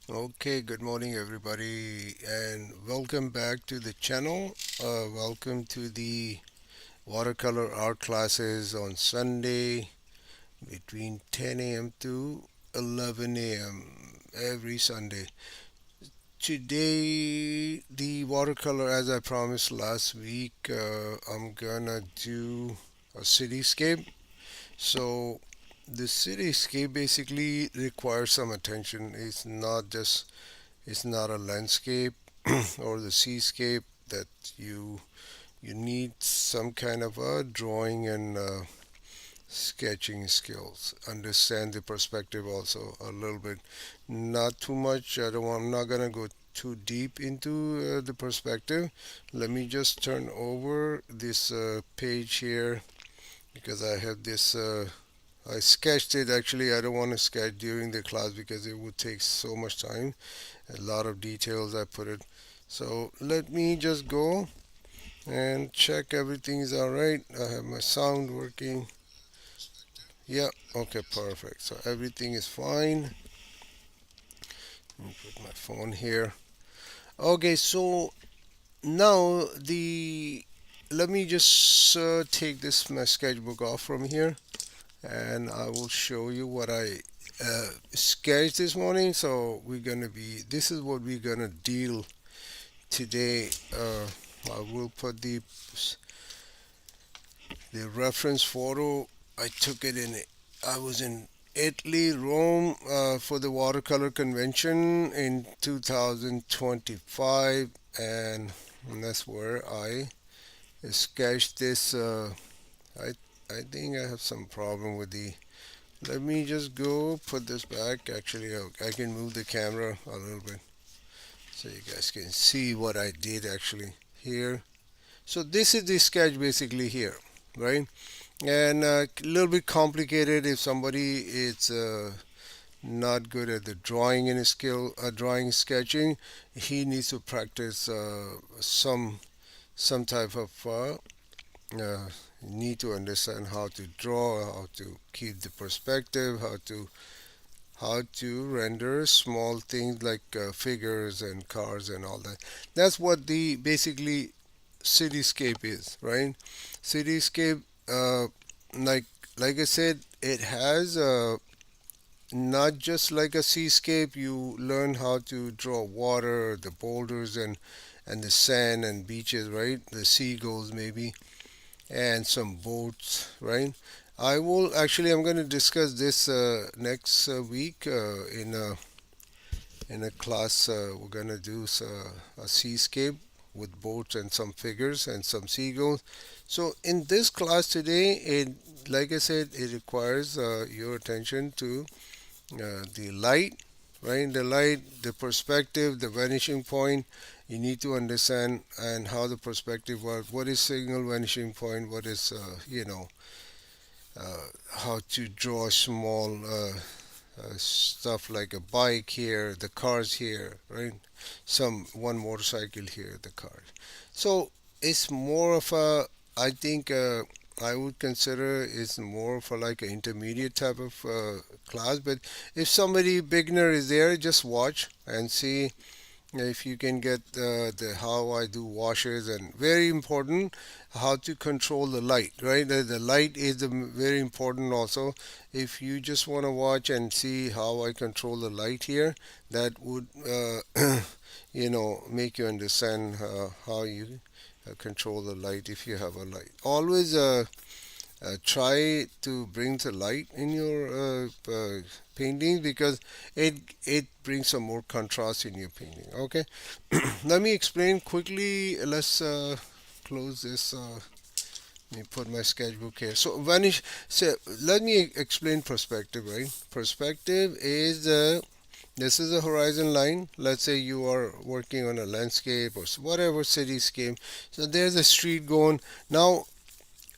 Okay, good morning everybody, and welcome back to the channel. Welcome to the watercolor art classes on Sunday between 10 a.m. to 11 a.m. every Sunday. Today, the watercolor, as I promised last week, I'm gonna do a cityscape. So, the cityscape basically requires some attention. It's not a landscape or the seascape that you you need some kind of a drawing and sketching skills. Understand the perspective also a little bit, not too much. I'm not gonna go too deep into the perspective. Let me just turn over this page here because I have this. I sketched it actually. I don't want to sketch during the class because it would take so much time. A lot of details I put it. So let me just go and check everything is all right. I have my sound working. Yeah, okay, perfect. So everything is fine. Let me put my phone here. Okay, so now the let me just take this my sketchbook off from here, and I will show you what I sketched this morning. So we're gonna be this is what we're gonna deal today. I will put the reference photo. I took it in. I was in Italy, Rome, for the watercolor convention in 2025, and that's where I sketched this. I think I have some problem with the. Let me just go put this back. Actually, I can move the camera a little bit so you guys can see what I did actually here. So this is the sketch basically here, right? And a little bit complicated if somebody is not good at the drawing in his skill, drawing sketching. He needs to practice some type of need to understand how to draw, how to keep the perspective, how to render small things like figures and cars and all that. That's what the basically cityscape is, right? Cityscape, like like I said, it has not just like a seascape. You learn how to draw water, the boulders and the sand and beaches, right? The seagulls maybe, and some boats, right? I will actually. I'm going to discuss this next week in a class. We're going to do a seascape with boats and some figures and some seagulls. So in this class today, like I said, it requires your attention to the light, right? The light, the perspective, the vanishing point. You need to understand and how the perspective works. What is signal vanishing point? What is how to draw small stuff like a bike here, the cars here, right? Some one motorcycle here, the cars. So it's more of a, I think I would consider it's more of a like an intermediate type of class. But if somebody beginner is there, just watch and see if you can get the how I do washes, and very important how to control the light, right? The light is very important also. If you just want to watch and see how I control the light here, that would make you understand how you control the light if you have a light. Always try to bring the light in your painting because it brings some more contrast in your painting. Okay, let me explain quickly. Let's close this. Let me put my sketchbook here. So vanish. So let me explain perspective. Right, perspective is this is a horizon line. Let's say you are working on a landscape or whatever cityscape. So there's a street going now.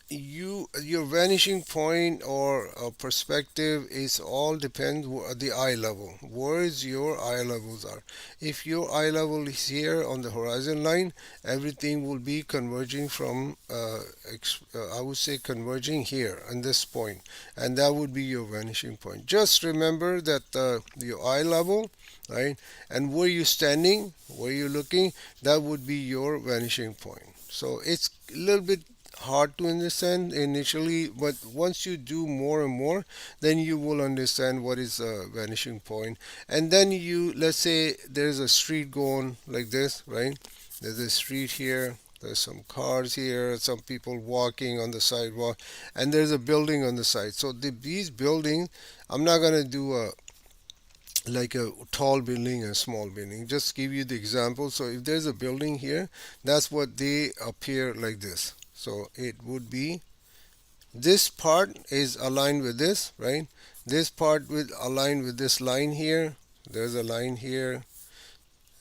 Your vanishing point or perspective is all depends the eye level, where is your eye levels are. If your eye level is here on the horizon line, everything will be converging from I would say converging here on this point, and that would be your vanishing point. Just remember that your eye level right? And where you're standing, where you're looking, that would be your vanishing point. So it's a little bit hard to understand initially, but once you do more and more, then you will understand what is a vanishing point. And then you, let's say there's a street going like this, right? There's a street here. There's some cars here, some people walking on the sidewalk, and there's a building on the side. So these buildings, I'm not gonna do a like a tall building and small building. Just give you the example. So if there's a building here, that's what they appear like this. So it would be this part is aligned with this, right? This part will align with this line here. There's a line here.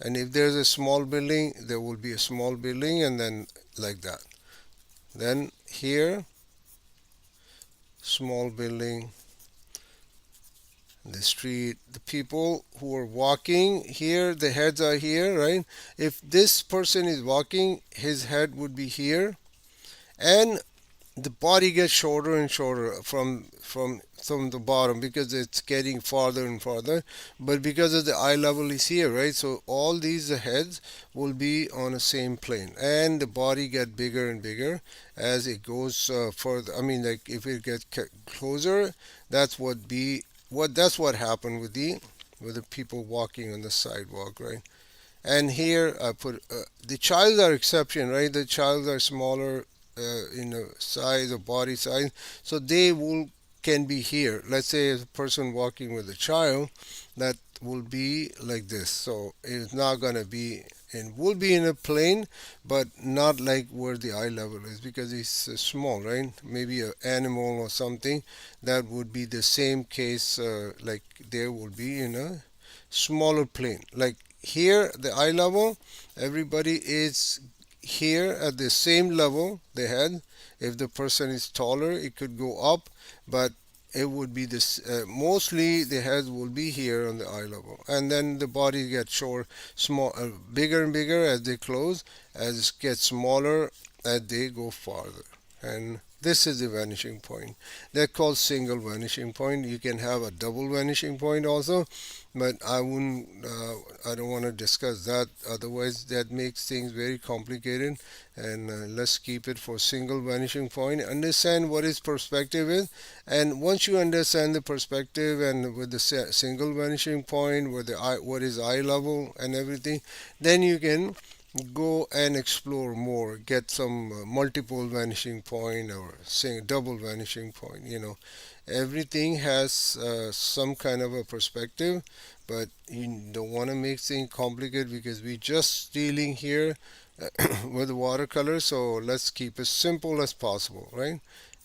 And if there's a small building, there will be a small building and then like that. Then here, small building, the street, the people who are walking here, the heads are here, right? If this person is walking, his head would be here, and the body gets shorter and shorter from the bottom because it's getting farther and farther. But because of the eye level is here, right? So all these heads will be on the same plane, and the body get bigger and bigger as it goes further. I mean, like if it gets closer, that's that's what happened with the people walking on the sidewalk, right? And here I put the child are exception, right? The child are smaller in the size or body size, so they will can be here. Let's say a person walking with a child, that will be like this. So it's not gonna be and will be in a plane, but not like where the eye level is because it's small, right? Maybe an animal or something that would be the same case. Like there would be in a smaller plane. Like here, the eye level, everybody is here at the same level they had. If the person is taller, it could go up, but it would be this. Mostly, the head will be here on the eye level, and then the body gets short, small, bigger and bigger as they close, as it gets smaller as they go farther. And this is the vanishing point. They're called single vanishing point. You can have a double vanishing point also, but I wouldn't. I don't want to discuss that. Otherwise, that makes things very complicated. And let's keep it for single vanishing point. Understand what is perspective is, and once you understand the perspective and with the single vanishing point, with the eye, what is eye level and everything, then you can go and explore more, get some multiple vanishing point or double vanishing point. Everything has some kind of a perspective, but you don't want to make things complicated because we just dealing here with watercolor. So let's keep it simple as possible, right?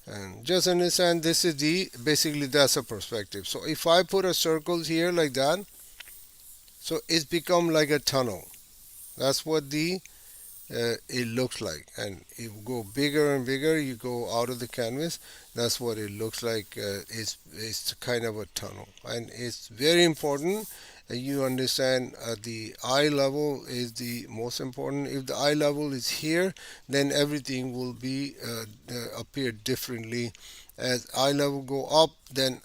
And just understand this is the basically that's a perspective. So if I put a circle here like that, so it's become like a tunnel. That's what the it looks like. And you go bigger and bigger, you go out of the canvas, that's what it looks like. It's kind of a tunnel, and it's very important that you understand the eye level is the most important. If the eye level is here, then everything will be appear differently. As eye level go up, then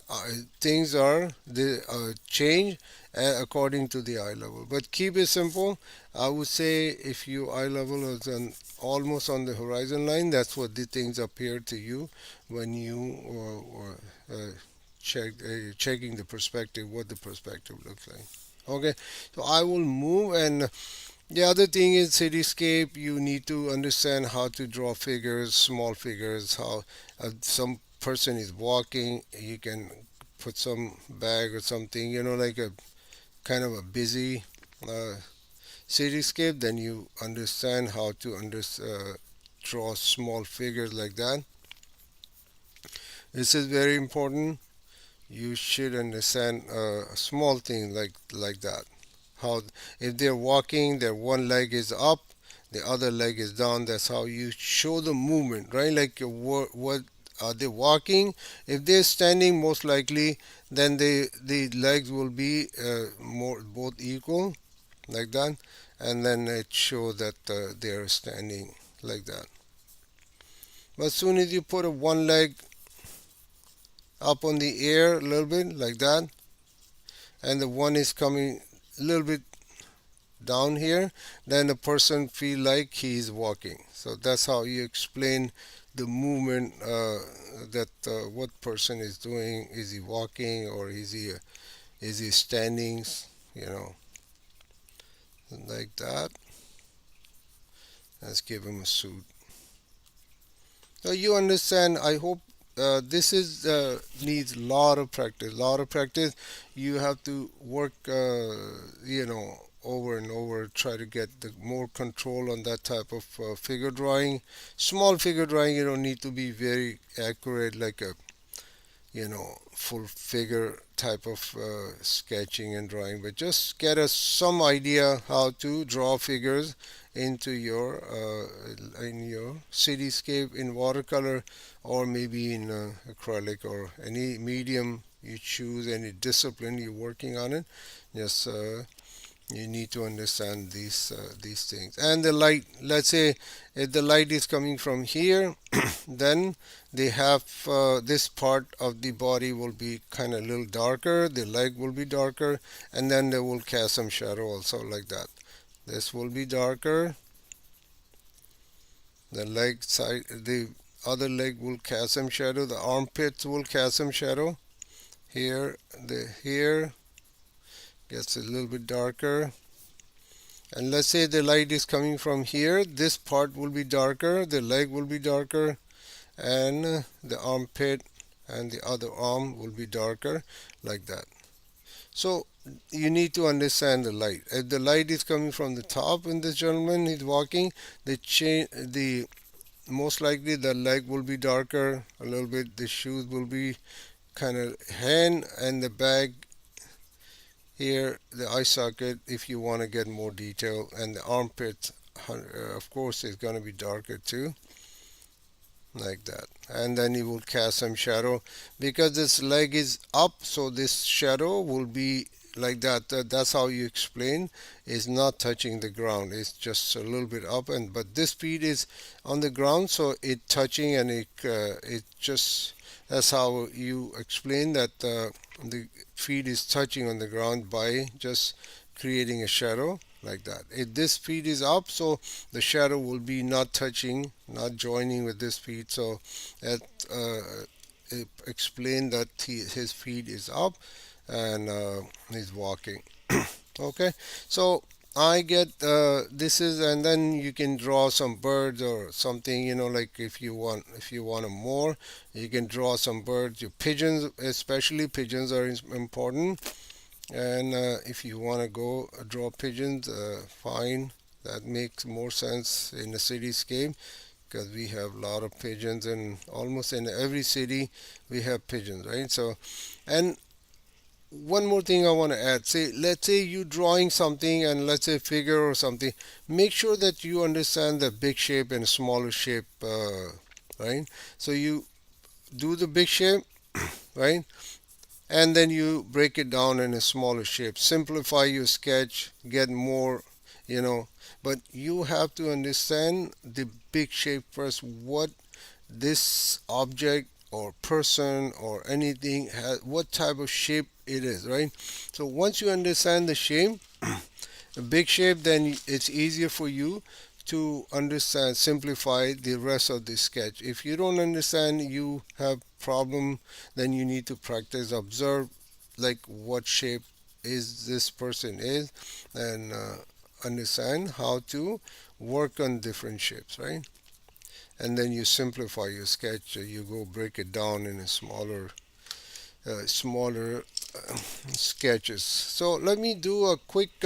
things are the change according to the eye level. But keep it simple. I would say if your eye level is almost on the horizon line, that's what the things appear to you when you checking the perspective, what the perspective looks like. Okay, so I will move, and the other thing is cityscape. You need to understand how to draw figures, small figures. How some person is walking, you can put some bag or something. Like a kind of a busy uh, cityscape. Then you understand how to draw small figures like that. This is very important. You should understand a small thing like that. How if they're walking, their one leg is up, the other leg is down. That's how you show the movement, right? Like what are they walking? If they're standing, most likely, then the legs will be more both equal, like that, and then it shows that they're standing like that. But as soon as you put a one leg up on the air a little bit like that, and the one is coming little bit down here, then the person feel like he's walking. So that's how you explain the movement, that what person is doing. Is he walking, or is he standing, you know, like that. Let's give him a suit. So you understand. I hope this is needs lot of practice. Lot of practice. You have to work, over and over. Try to get the more control on that type of figure drawing. Small figure drawing. You don't need to be very accurate, like a full figure type of sketching and drawing, but just get us some idea how to draw figures into your in your cityscape in watercolor, or maybe in acrylic, or any medium you choose, any discipline you're working on it. Just you need to understand these things. And the light, let's say if the light is coming from here, then they have this part of the body will be kind of a little darker, the leg will be darker, and then they will cast some shadow also, like that. This will be darker, the leg side, the other leg will cast some shadow, the armpits will cast some shadow. Here, the here gets a little bit darker. And let's say the light is coming from here, this part will be darker, the leg will be darker, and the armpit and the other arm will be darker, like that. So you need to understand the light. If the light is coming from the top and this gentleman is walking, the most likely the leg will be darker a little bit, the shoes will be kind of hand, and the bag here, the eye socket, if you want to get more detail, and the armpit, of course, is going to be darker too, like that. And then you will cast some shadow because this leg is up, so this shadow will be like that. That's how you explain. It's not touching the ground, it's just a little bit up, and but this feet is on the ground, so it touching, and it just, that's how you explain that the feet is touching on the ground by just creating a shadow, like that. If this feet is up, so the shadow will be not touching, not joining with this feet. So that it explain that his feet is up, and he's walking. Okay, so I get this is, and then you can draw some birds or something, like if you want more, you can draw some birds. Your pigeons, especially pigeons, are important. And if you want to go draw pigeons, fine. That makes more sense in a cityscape, because we have a lot of pigeons, and almost in every city we have pigeons, right? So, and one more thing I want to add. Say, let's say you drawing something, and let's say figure or something. Make sure that you understand the big shape and smaller shape, right? So you do the big shape, right? And then you break it down in a smaller shape. Simplify your sketch, get more, you know. But you have to understand the big shape first. What this object or person or anything has, what type of shape it is, right? So once you understand the shape, the big shape, then it's easier for you to understand, simplify the rest of the sketch. If you don't understand, you have problem, then you need to practice, observe, like what shape is this person is, and understand how to work on different shapes, right? And then you simplify your sketch. You go break it down in a smaller sketches. So let me do a quick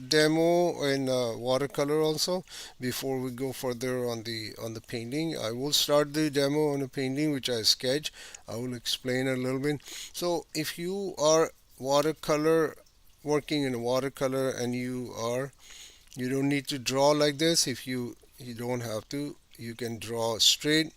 demo in watercolor also before we go further on the painting. I will start the demo on a painting which I sketch. I will explain a little bit. So if you are watercolor, working in watercolor, and you don't need to draw like this. If you don't have to, you can draw straight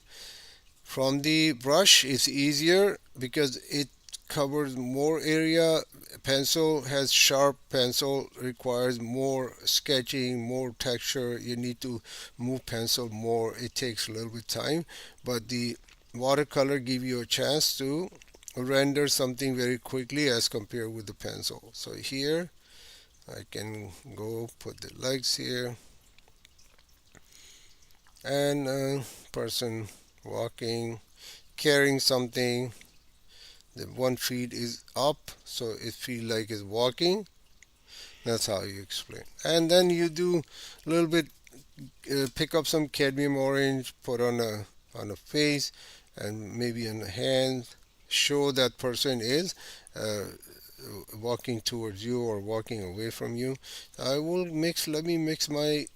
from the brush. It's easier because it covers more area. Pencil has sharp pencil, requires more sketching, more texture. You need to move pencil more. It takes a little bit time, but the watercolor give you a chance to render something very quickly as compared with the pencil. So here I can go put the legs here and a person walking, carrying something. The one feet is up, so it feels like it's walking. That's how you explain. And then you do a little bit, pick up some cadmium orange, put on a face, and maybe on the hand. Show that person is uh, walking towards you or walking away from you. I will mix. Let me mix my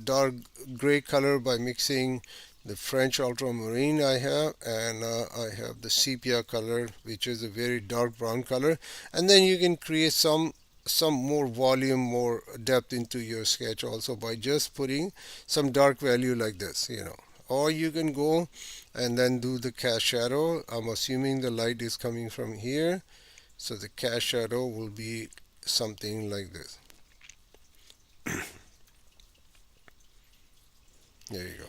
dark gray color by mixing the French ultramarine I have, and I have the sepia color, which is a very dark brown color. And then you can create some more volume, more depth into your sketch also by just putting some dark value like this, or you can go and then do the cast shadow. I'm assuming the light is coming from here, so the cast shadow will be something like this. There you go.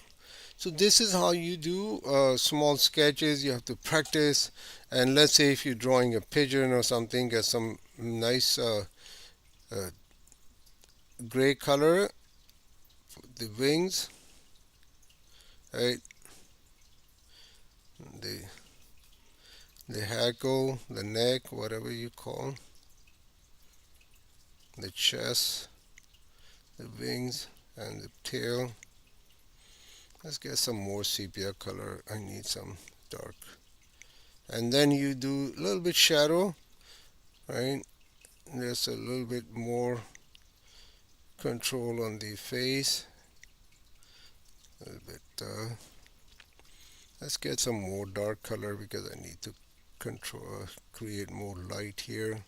So this is how you do small sketches. You have to practice, and let's say if you're drawing a pigeon or something, get some nice uh, gray color, the wings, right? The the hackle, the neck, whatever you call, the chest, the wings, and the tail. Let's get some more sepia color. I need some dark. And then you do a little bit shadow, right? There's a little bit more control on the face. A little bit. Let's get some more dark color because I need to control, create more light here.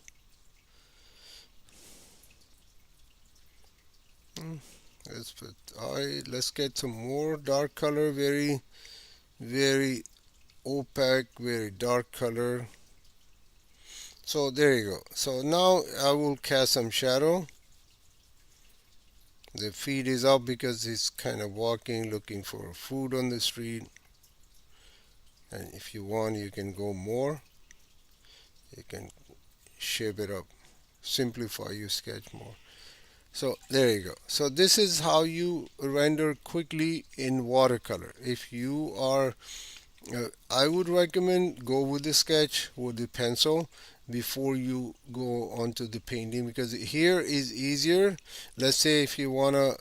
Hmm, let's put let's get some more dark color, very very opaque, very dark color. So there you go. So now I will cast some shadow. The feet is up because he's kind of walking, looking for food on the street. And if you want, you can go more. You can shape it up, simplify your sketch more. So there you go. So this is how you render quickly in watercolor. If you are I would recommend go with the sketch with the pencil before you go onto the painting, because here is easier. Let's say if you want to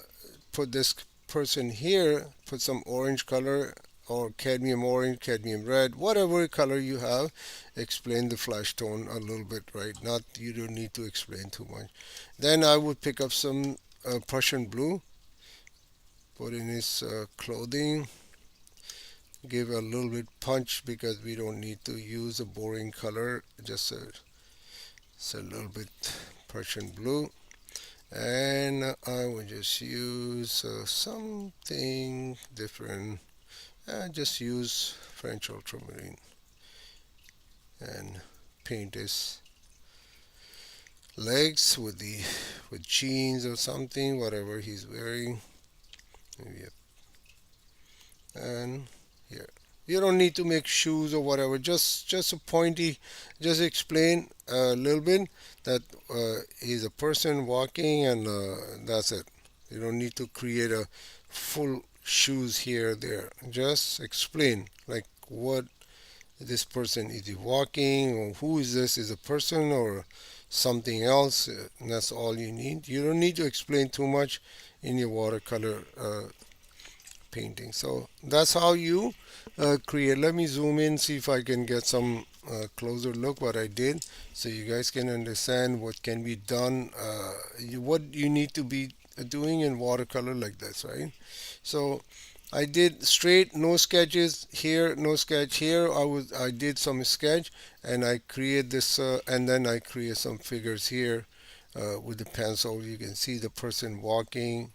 put this person here, put some orange color or cadmium orange, cadmium red, whatever color you have, explain the flash tone a little bit, right? Not, you don't need to explain too much. Then I would pick up some Prussian blue, put in his clothing, give a little bit punch because we don't need to use a boring color, just a little bit Prussian blue. And I will just use something different. Just use French ultramarine and paint his legs with jeans or something, whatever he's wearing. Maybe and here. You don't need to make shoes or whatever. Just a pointy. Just explain a little bit that he's a person walking, and that's it. You don't need to create a full shoes here or there. Just explain like what this person is, he walking, or who is this? Is a person or something else? And that's all you need. You don't need to explain too much in your watercolor painting. So that's how you create. Let me zoom in, see if I can get some closer look what I did, so you guys can understand what can be done, what you need to be doing in watercolor like this, right? So I did straight, no sketches here, no sketch here. I did some sketch, and I create this, and then I create some figures here with the pencil. You can see the person walking,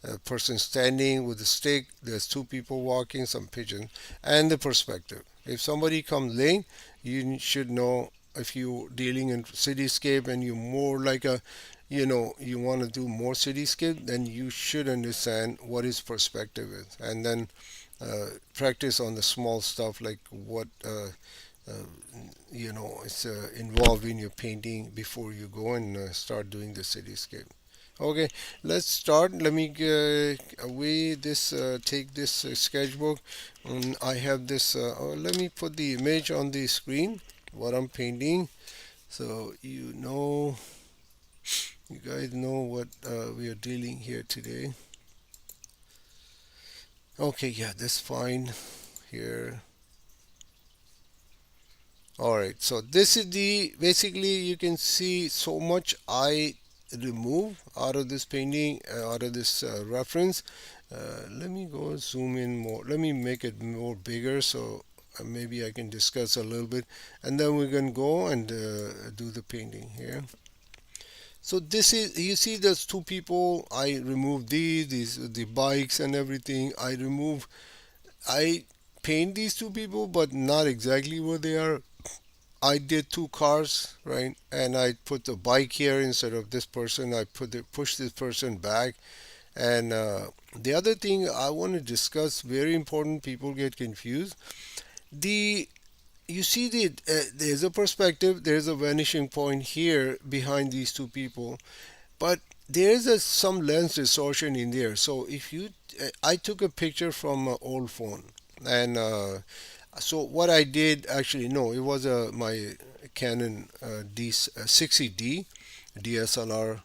a person standing with a stick. There's two people walking, some pigeon, and the perspective. If somebody comes late, you should know, if you're dealing in cityscape and you're more like a, you want to do more cityscape, then you should understand what his perspective is, and then practice on the small stuff like what uh, it's involved in your painting before you go and start doing the cityscape. Okay, let's start. Let me away this take this sketchbook. I have this. Let me put the image on the screen. What I'm painting, so you guys know what we are dealing here today. Okay, yeah, that's fine here. All right, so this is the basically you can see so much I remove out of this painting, out of this reference. Let me go zoom in more. Let me make it more bigger so maybe I can discuss a little bit, and then we can go and do the painting here. So this is you see there's two people. I remove these the bikes and everything. I paint these two people, but not exactly where they are. I did two cars, right? And I put the bike here instead of this person. I push this person back. And the other thing I want to discuss, very important, people get confused. The you see there's a perspective, there's a vanishing point here behind these two people, but there's some lens distortion in there. So if you, I took a picture from an old phone, and so what I did actually, no, it was my Canon D60D DSLR.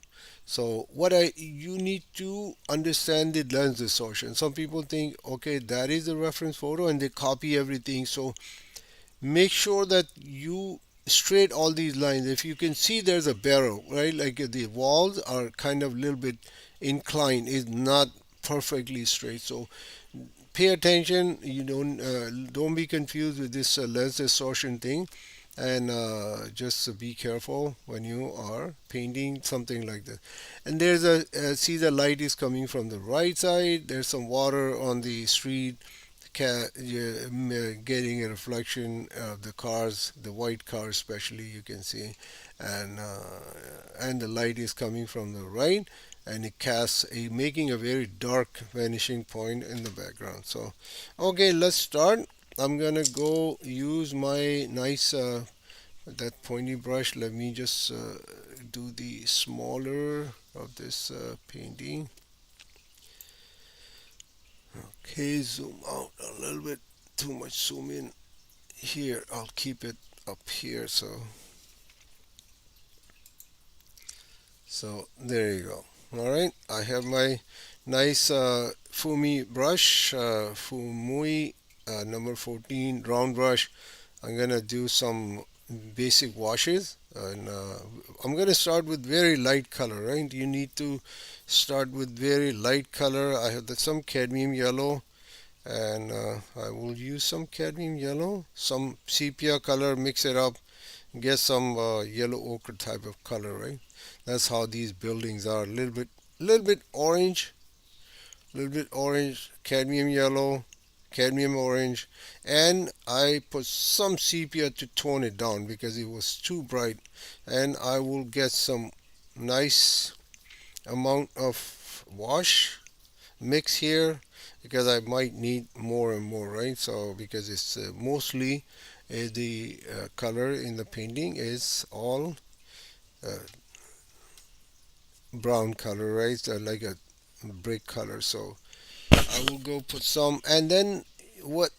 So what I you need to understand the lens distortion. Some people think, okay, that is the reference photo, and they copy everything. So make sure that you straight all these lines. If you can see, there's a barrel, right? Like the walls are kind of a little bit inclined. It's not perfectly straight. So pay attention. You don't be confused with this lens distortion thing, and just be careful when you are painting something like this. And there's a see the light is coming from the right side. There's some water on the street. Getting a reflection of the cars, the white car especially, you can see, and the light is coming from the right, and it casts a making a very dark vanishing point in the background. So, okay, let's start. I'm gonna go use my nice that pointy brush. Let me just do the smaller of this painting. Okay, zoom out a little bit. Too much zoom in here. I'll keep it up here. So there you go. All right, I have my nice Fumi brush, Fumui number 14 round brush. I'm gonna do some basic washes, and I'm gonna start with very light color. Right, you need to start with very light color. I have some cadmium yellow, and I will use some cadmium yellow, some sepia color, mix it up, get some yellow ochre type of color, right? That's how these buildings are. Little bit orange, little bit orange, cadmium yellow, cadmium orange, and I put some sepia to tone it down because it was too bright. And I will get some nice amount of wash mix here because I might need more and more, right? So because it's mostly the color in the painting is all uh, brown color, right? So like a brick color. So I will go put some, and then what?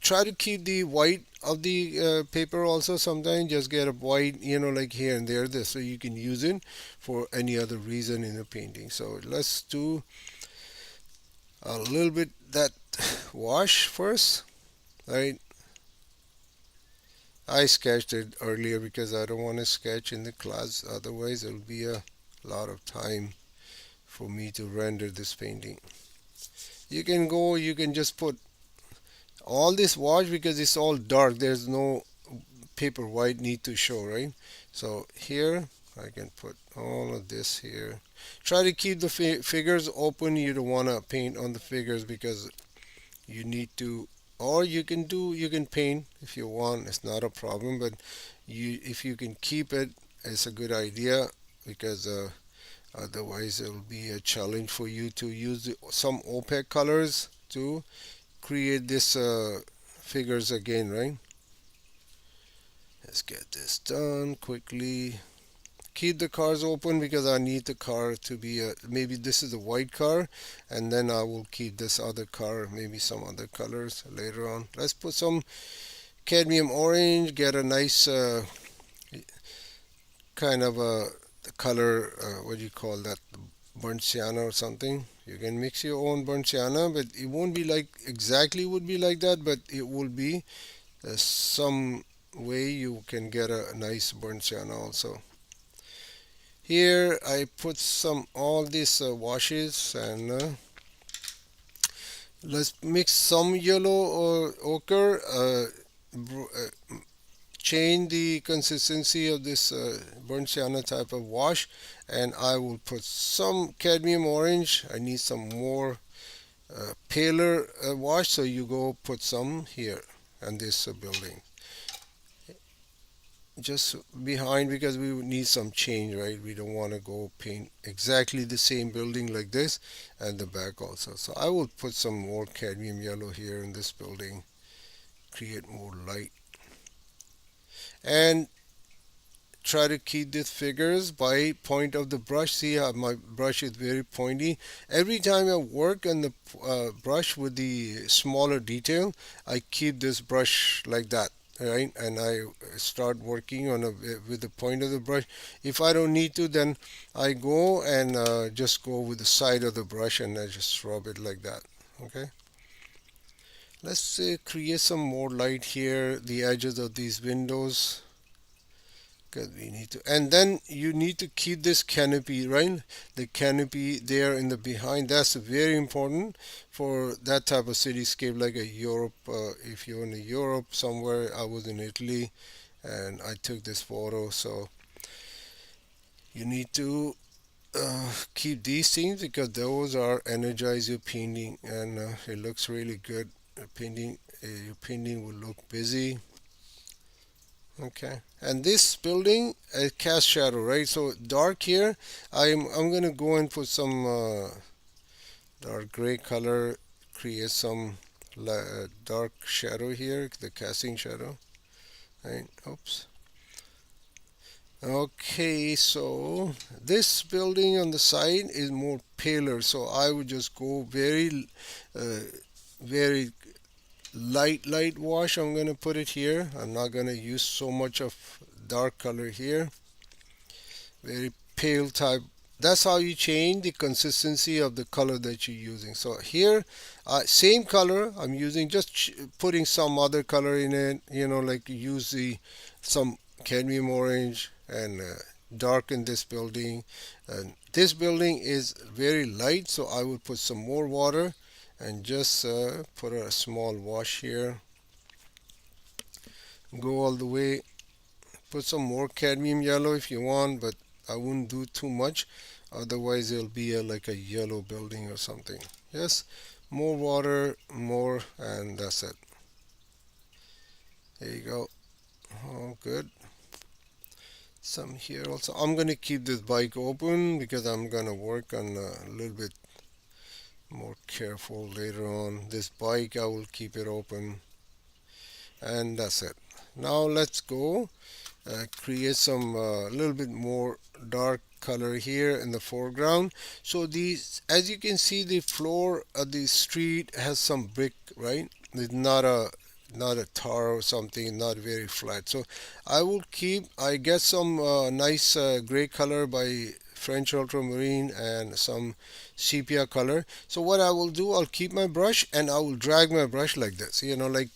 Try to keep the white of the paper also. Sometimes just get a white, like here and there, this so you can use it for any other reason in the painting. So let's do a little bit that wash first, right? I sketched it earlier because I don't want to sketch in the class. Otherwise, it'll be a lot of time for me to render this painting. You can just put all this wash because it's all dark. There's no paper white need to show, right? So here, I can put all of this here. Try to keep the figures open. You don't want to paint on the figures because you need to, or you can paint if you want. It's not a problem, but if you can keep it, it's a good idea because otherwise it will be a challenge for you to use some opaque colors to create this figures again, right? Let's get this done quickly. Keep the cars open because I need the car to be a, maybe this is a white car, and then I will keep this other car, maybe some other colors later on. Let's put some cadmium orange, get a nice kind of a color, what do you call that, burnt sienna or something. You can mix your own burnt sienna, but it won't be like exactly would be like that, but it will be some way you can get a nice burnt sienna also. Here I put some all these washes, and let's mix some yellow or ochre, change the consistency of this burnt sienna type of wash, and I will put some cadmium orange. I need some more paler wash, so you go put some here on this building just behind, because we would need some change, right? We don't want to go paint exactly the same building like this, and the back also. So I will put some more cadmium yellow here in this building, create more light, and try to keep these figures by point of the brush. See how my brush is very pointy. Every time I work on the brush with the smaller detail, I keep this brush like that, right? And I start working on with the point of the brush. If I don't need to, then I go and just go with the side of the brush, and I just rub it like that. Okay. Let's create some more light here, the edges of these windows, because we need to, and then you need to keep this canopy, right? The canopy there in the behind, that's very important for that type of cityscape, like a Europe. If you're in a Europe somewhere, I was in Italy and I took this photo, so you need to keep these things because those are energize your painting, and it looks really good. Painting, your painting will look busy. Okay, and this building cast shadow, right? So dark here. I'm gonna go and put some dark gray color, create some dark shadow here, the casting shadow. Right? Oops. Okay, so this building on the side is more paler, so I would just go uh, very light wash. I'm gonna put it here. I'm not gonna use so much of dark color here. Very pale type. That's how you change the consistency of the color that you're using. So here, same color I'm using, just putting some other color in it, like use the some cadmium orange and darken this building. And this building is very light, so I will put some more water and just put a small wash here. Go all the way. Put some more cadmium yellow if you want, but I wouldn't do too much. Otherwise, it'll be like a yellow building or something. Yes, more water, more, and that's it. There you go. Oh, good. Some here also. I'm gonna keep this bike open because I'm gonna work on a little bit more careful later on. This bike, I will keep it open, and that's it. Now let's go create some little bit more dark color here in the foreground. So these, as you can see, the floor of the street has some brick, right? It's not a tar or something, not very flat. So I get some nice gray color by French ultramarine and some sepia color. So what I will do, I'll keep my brush and I will drag my brush like this, like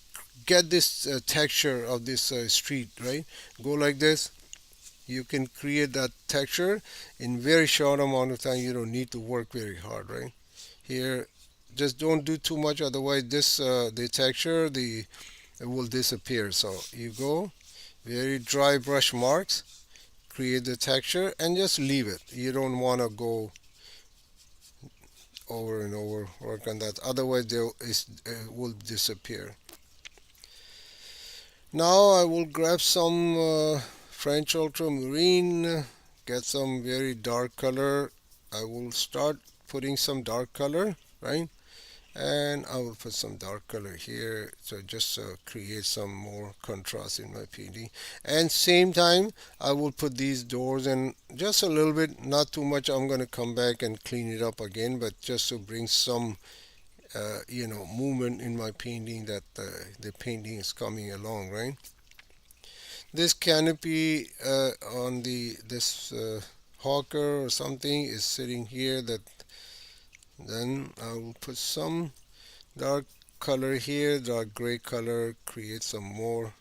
get this texture of this street, right? Go like this. You can create that texture in very short amount of time. You don't need to work very hard, right? Here, just don't do too much, otherwise this the texture the it will disappear. So you go very dry brush marks, create the texture, and just leave it. You don't want to go over and over work on that, otherwise it will disappear. Now I will grab some French ultramarine, get some very dark color. I will start putting some dark color, right? And I will put some dark color here, so just create some more contrast in my painting. And same time I will put these doors in just a little bit, not too much. I'm going to come back and clean it up again, but just to bring some movement in my painting, that the painting is coming along, right? This canopy on the this hawker or something is sitting here. That then I will put some dark color here, dark gray color, create some more,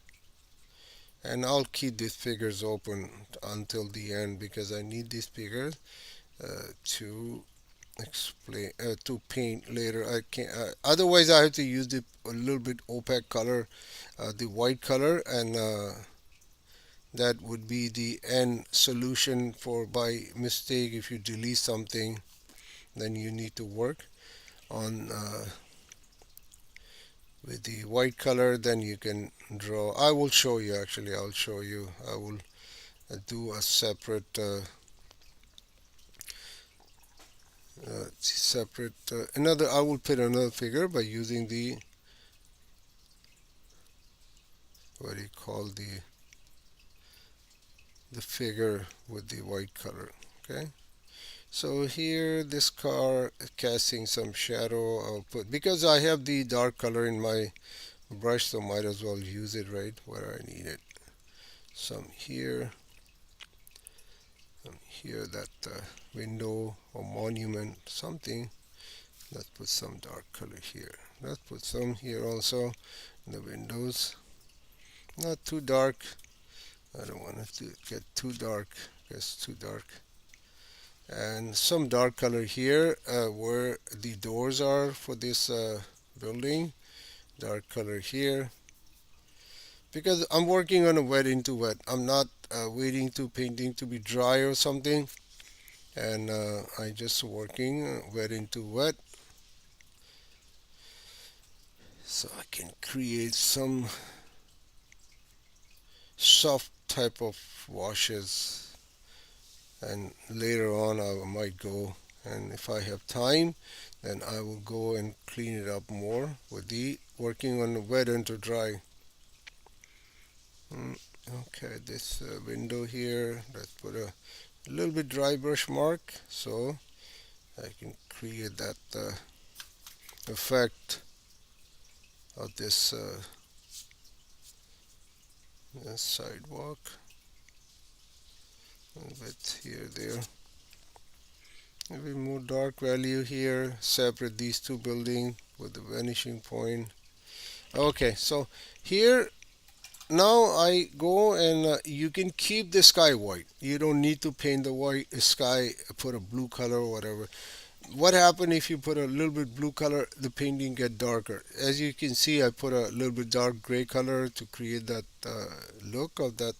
and I'll keep these figures open until the end because I need these figures to explain to paint later. I can't otherwise I have to use the a little bit opaque color, the white color, and that would be the end solution. For by mistake, if you delete something, then you need to work on with the white color. Then you can draw. I will show you, actually I'll show you. I will do a separate another. I will put another figure by using the, what do you call, the figure with the white color. Okay, so here this car casting some shadow. I'll put, because I have the dark color in my brush, so might as well use it right where I need it. Some here, some here, that window or monument, something. Let's put some dark color here. Let's put some here also in the windows. Not too dark. I don't want it to get too dark. It's too dark. And some dark color here where the doors are for this building. Dark color here. Because I'm working on a wet into wet. I'm not waiting to painting to be dry or something. And I just working wet into wet. So I can create some soft type of washes, and later on I might go, and if I have time, then I will go and clean it up more with the working on the wet and to dry. Mm, okay, this window here, let's put a little bit dry brush mark so I can create that effect of this sidewalk. A bit here, there. Maybe more dark value here. Separate these two buildings with the vanishing point. Okay, so here now I go and you can keep the sky white. You don't need to paint the white sky, put a blue color or whatever. What happens if you put a little bit blue color? The painting get darker. As you can see, I put a little bit dark gray color to create that look of that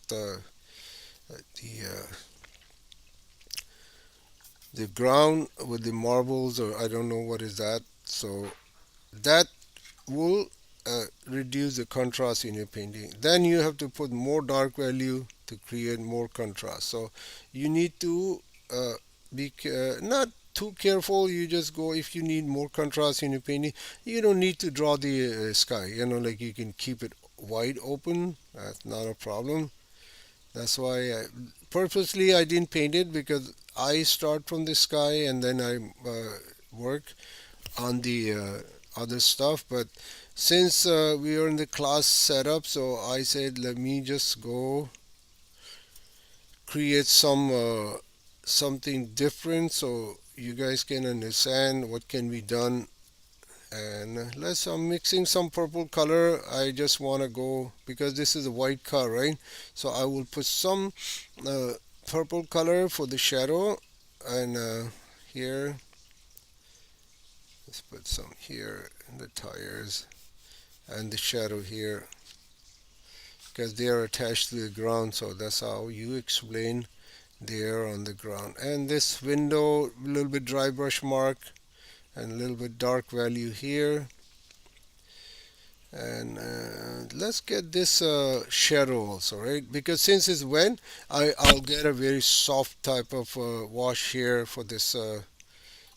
the ground with the marbles, or I don't know what is that. So that will reduce the contrast in your painting. Then you have to put more dark value to create more contrast. So you need to be not too careful. You just go, if you need more contrast in your painting, you don't need to draw the sky. Like you can keep it wide open. That's not a problem. That's why purposely I didn't paint it, because I start from the sky and then I work on the other stuff. But since we are in the class setup, so I said let me just go create something different so you guys can understand what can be done. And I'm mixing some purple color. I just want to go, because this is a white car, right? So I will put some uh, purple color for the shadow. And here, let's put some here in the tires and the shadow here, because they are attached to the ground. So that's how you explain they are on the ground. And this window, a little bit dry brush mark and a little bit dark value here. And let's get this shadow also, right? Because since it's wet, I'll get a very soft type of wash here for this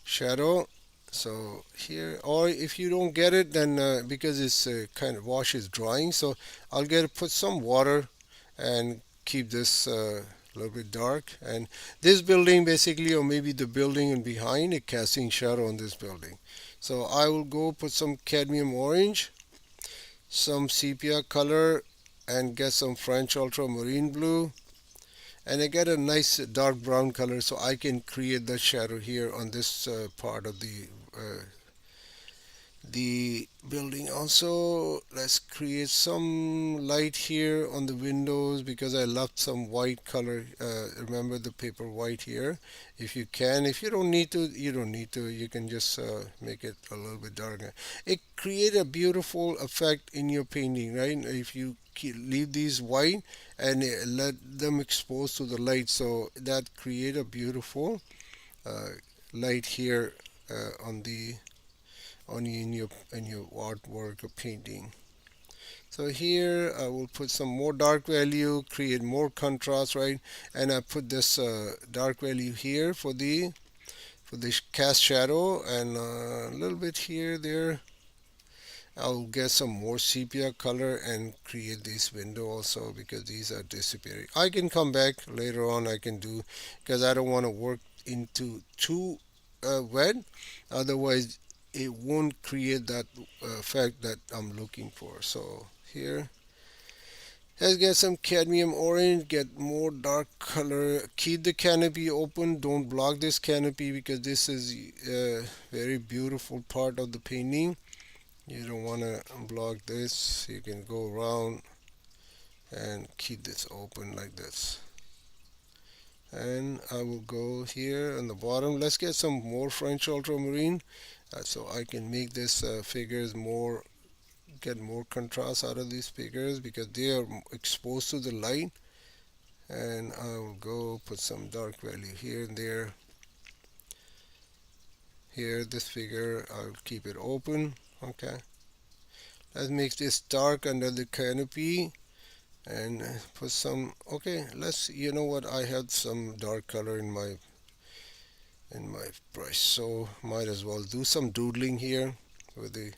shadow. So here, or if you don't get it, then because it's kind of wash is drying, so I'll get put some water and keep this a little bit dark. And this building basically, or maybe the building and behind it, casting shadow on this building. So I will go put some cadmium orange, some sepia color, and get some French ultramarine blue, and I get a nice dark brown color so I can create the shadow here on this part of the building. Also, let's create some light here on the windows because I left some white color. Remember the paper white here. If you can, if you don't need to, you don't need to. You can just make it a little bit darker. It create a beautiful effect in your painting, right? If you leave these white and let them expose to the light, so that create a beautiful uh, light here on the only in your artwork or painting. So here I will put some more dark value, create more contrast, right? And I put this dark value here for the cast shadow, and a little bit here there. I'll get some more sepia color and create this window also because these are disappearing. I can come back later on. I can do because I don't want to work into too wet. Otherwise, it won't create that effect that I'm looking for. So here, let's get some cadmium orange. Get more dark color. Keep the canopy open. Don't block this canopy because this is a very beautiful part of the painting. You don't want to block this. You can go around and keep this open like this. And I will go here on the bottom. Let's get some more French ultramarine so I can make this figures more, get more contrast out of these figures because they are exposed to the light. And I will go put some dark value here and there. Here, this figure, I'll keep it open. Okay. Let's make this dark under the canopy and put some. Okay, let's, you know what, I had some dark color in my brush, so might as well do some doodling here with the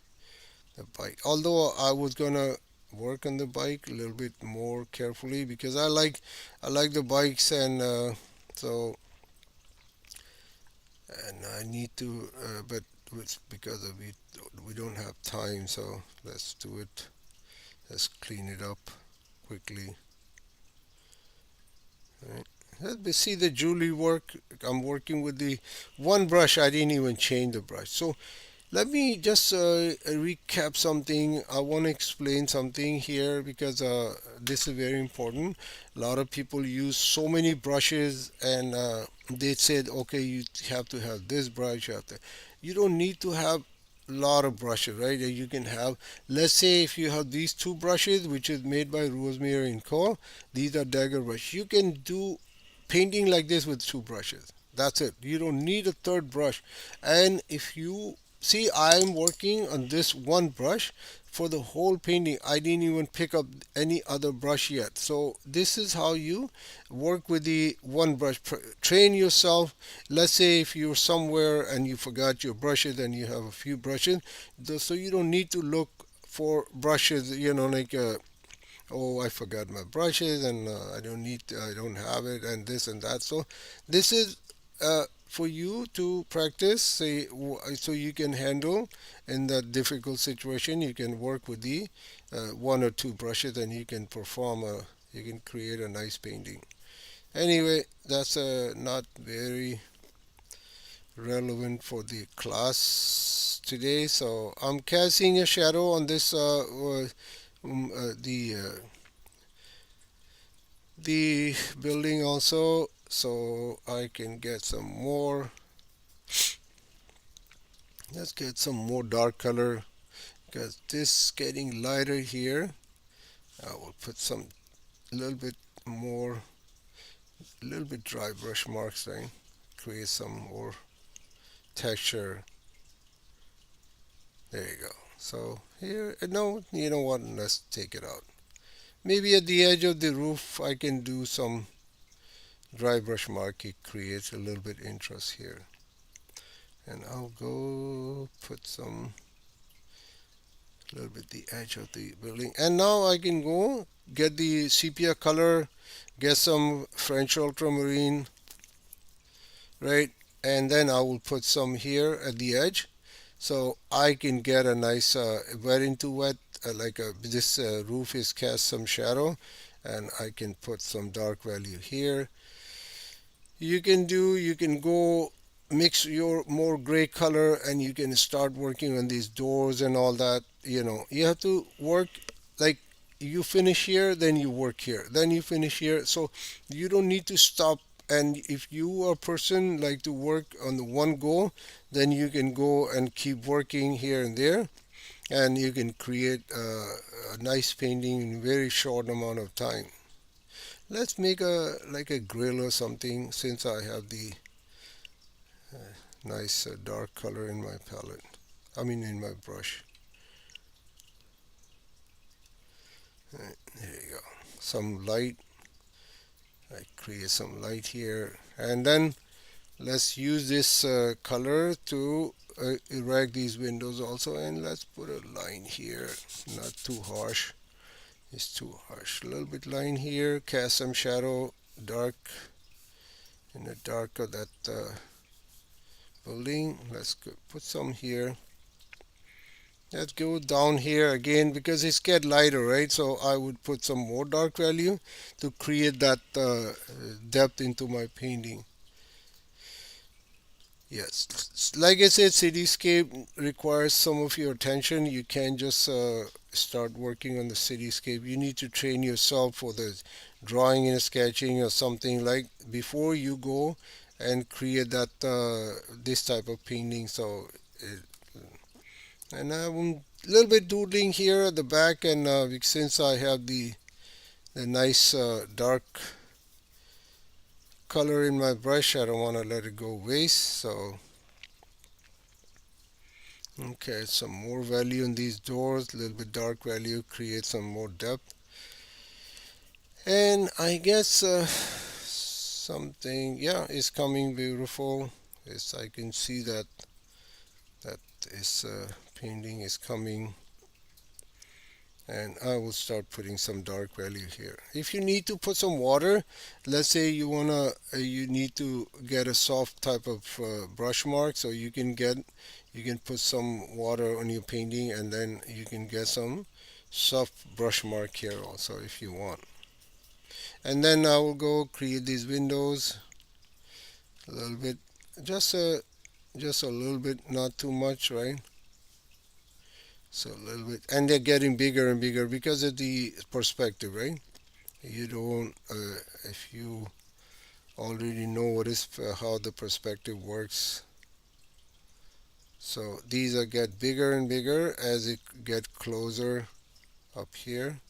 bike, although I was gonna work on the bike a little bit more carefully because I like the bikes, and so and I need to but it's because of we don't have time, so let's do it. Let's clean it up quickly. Right. Let me see the Julie work. I'm working with the one brush. I didn't even change the brush. So let me just recap something. I want to explain something here because this is very important. A lot of people use so many brushes, and they said, okay, you have to have this brush. You don't need to have a lot of brushes, right? You can have, let's say, if you have these two brushes, which is made by Rosemary and Co. These are dagger brush. You can do painting like this with two brushes. That's it. You don't need a third brush. And if you see, I'm working on this one brush for the whole painting. I didn't even pick up any other brush yet. So this is how you work with the one brush. Train yourself. Let's say if you're somewhere and you forgot your brushes and you have a few brushes, so you don't need to look for brushes, like oh, I forgot my brushes, and I don't have it, and this and that. So this is for you to practice, say, so you can handle in that difficult situation. You can work with the one or two brushes, and you can you can create a nice painting. Anyway, that's not very relevant for the class today. So I'm casting a shadow on this the building also, so I can get some more. Let's get some more dark color because this is getting lighter here. I will put some a little bit more, a little bit dry brush marks then create some more texture. There you go. So here, no, you know what, let's take it out. Maybe at the edge of the roof I can do some dry brush mark. It creates a little bit interest here. And I'll go put some a little bit the edge of the building. And now I can go get the sepia color, get some French ultramarine, right? And then I will put some here at the edge, so I can get a nice wet into wet, like this roof is cast some shadow, and I can put some dark value here. You can go mix your more gray color, and you can start working on these doors and all that. You have to work like you finish here, then you work here, then you finish here, so you don't need to stop. And if you are a person like to work on the one go, then you can go and keep working here and there, and you can create a nice painting in a very short amount of time. Let's make a like a grill or something, since I have the nice dark color in my palette. I mean in my brush. There you go. Some light. I create some light here, and then let's use this color to erect these windows also. And let's put a line here, not too harsh. It's too harsh. A little bit line here. Cast some shadow, dark in the dark of that building. Let's put some here. Let's go down here again because it's get lighter, right? So I would put some more dark value to create that depth into my painting. Yes, like I said, cityscape requires some of your attention. You can't just start working on the cityscape. You need to train yourself for the drawing and sketching or something like before you go and create that this type of painting. So and I'm a little bit doodling here at the back, and since I have the nice dark color in my brush, I don't want to let it go waste. So okay, some more value in these doors, a little bit dark value, create some more depth. And I guess something, yeah, is coming beautiful. Yes, I can see that this painting is coming, and I will start putting some dark value here. If you need to put some water, let's say you need to get a soft type of brush mark, so you can put some water on your painting, and then you can get some soft brush mark here also if you want. And then I will go create these windows a little bit, just a little bit, not too much, right? So a little bit, and they're getting bigger and bigger because of the perspective, right? You don't, if you already know what is how the perspective works. So these are get bigger and bigger as it get closer up here.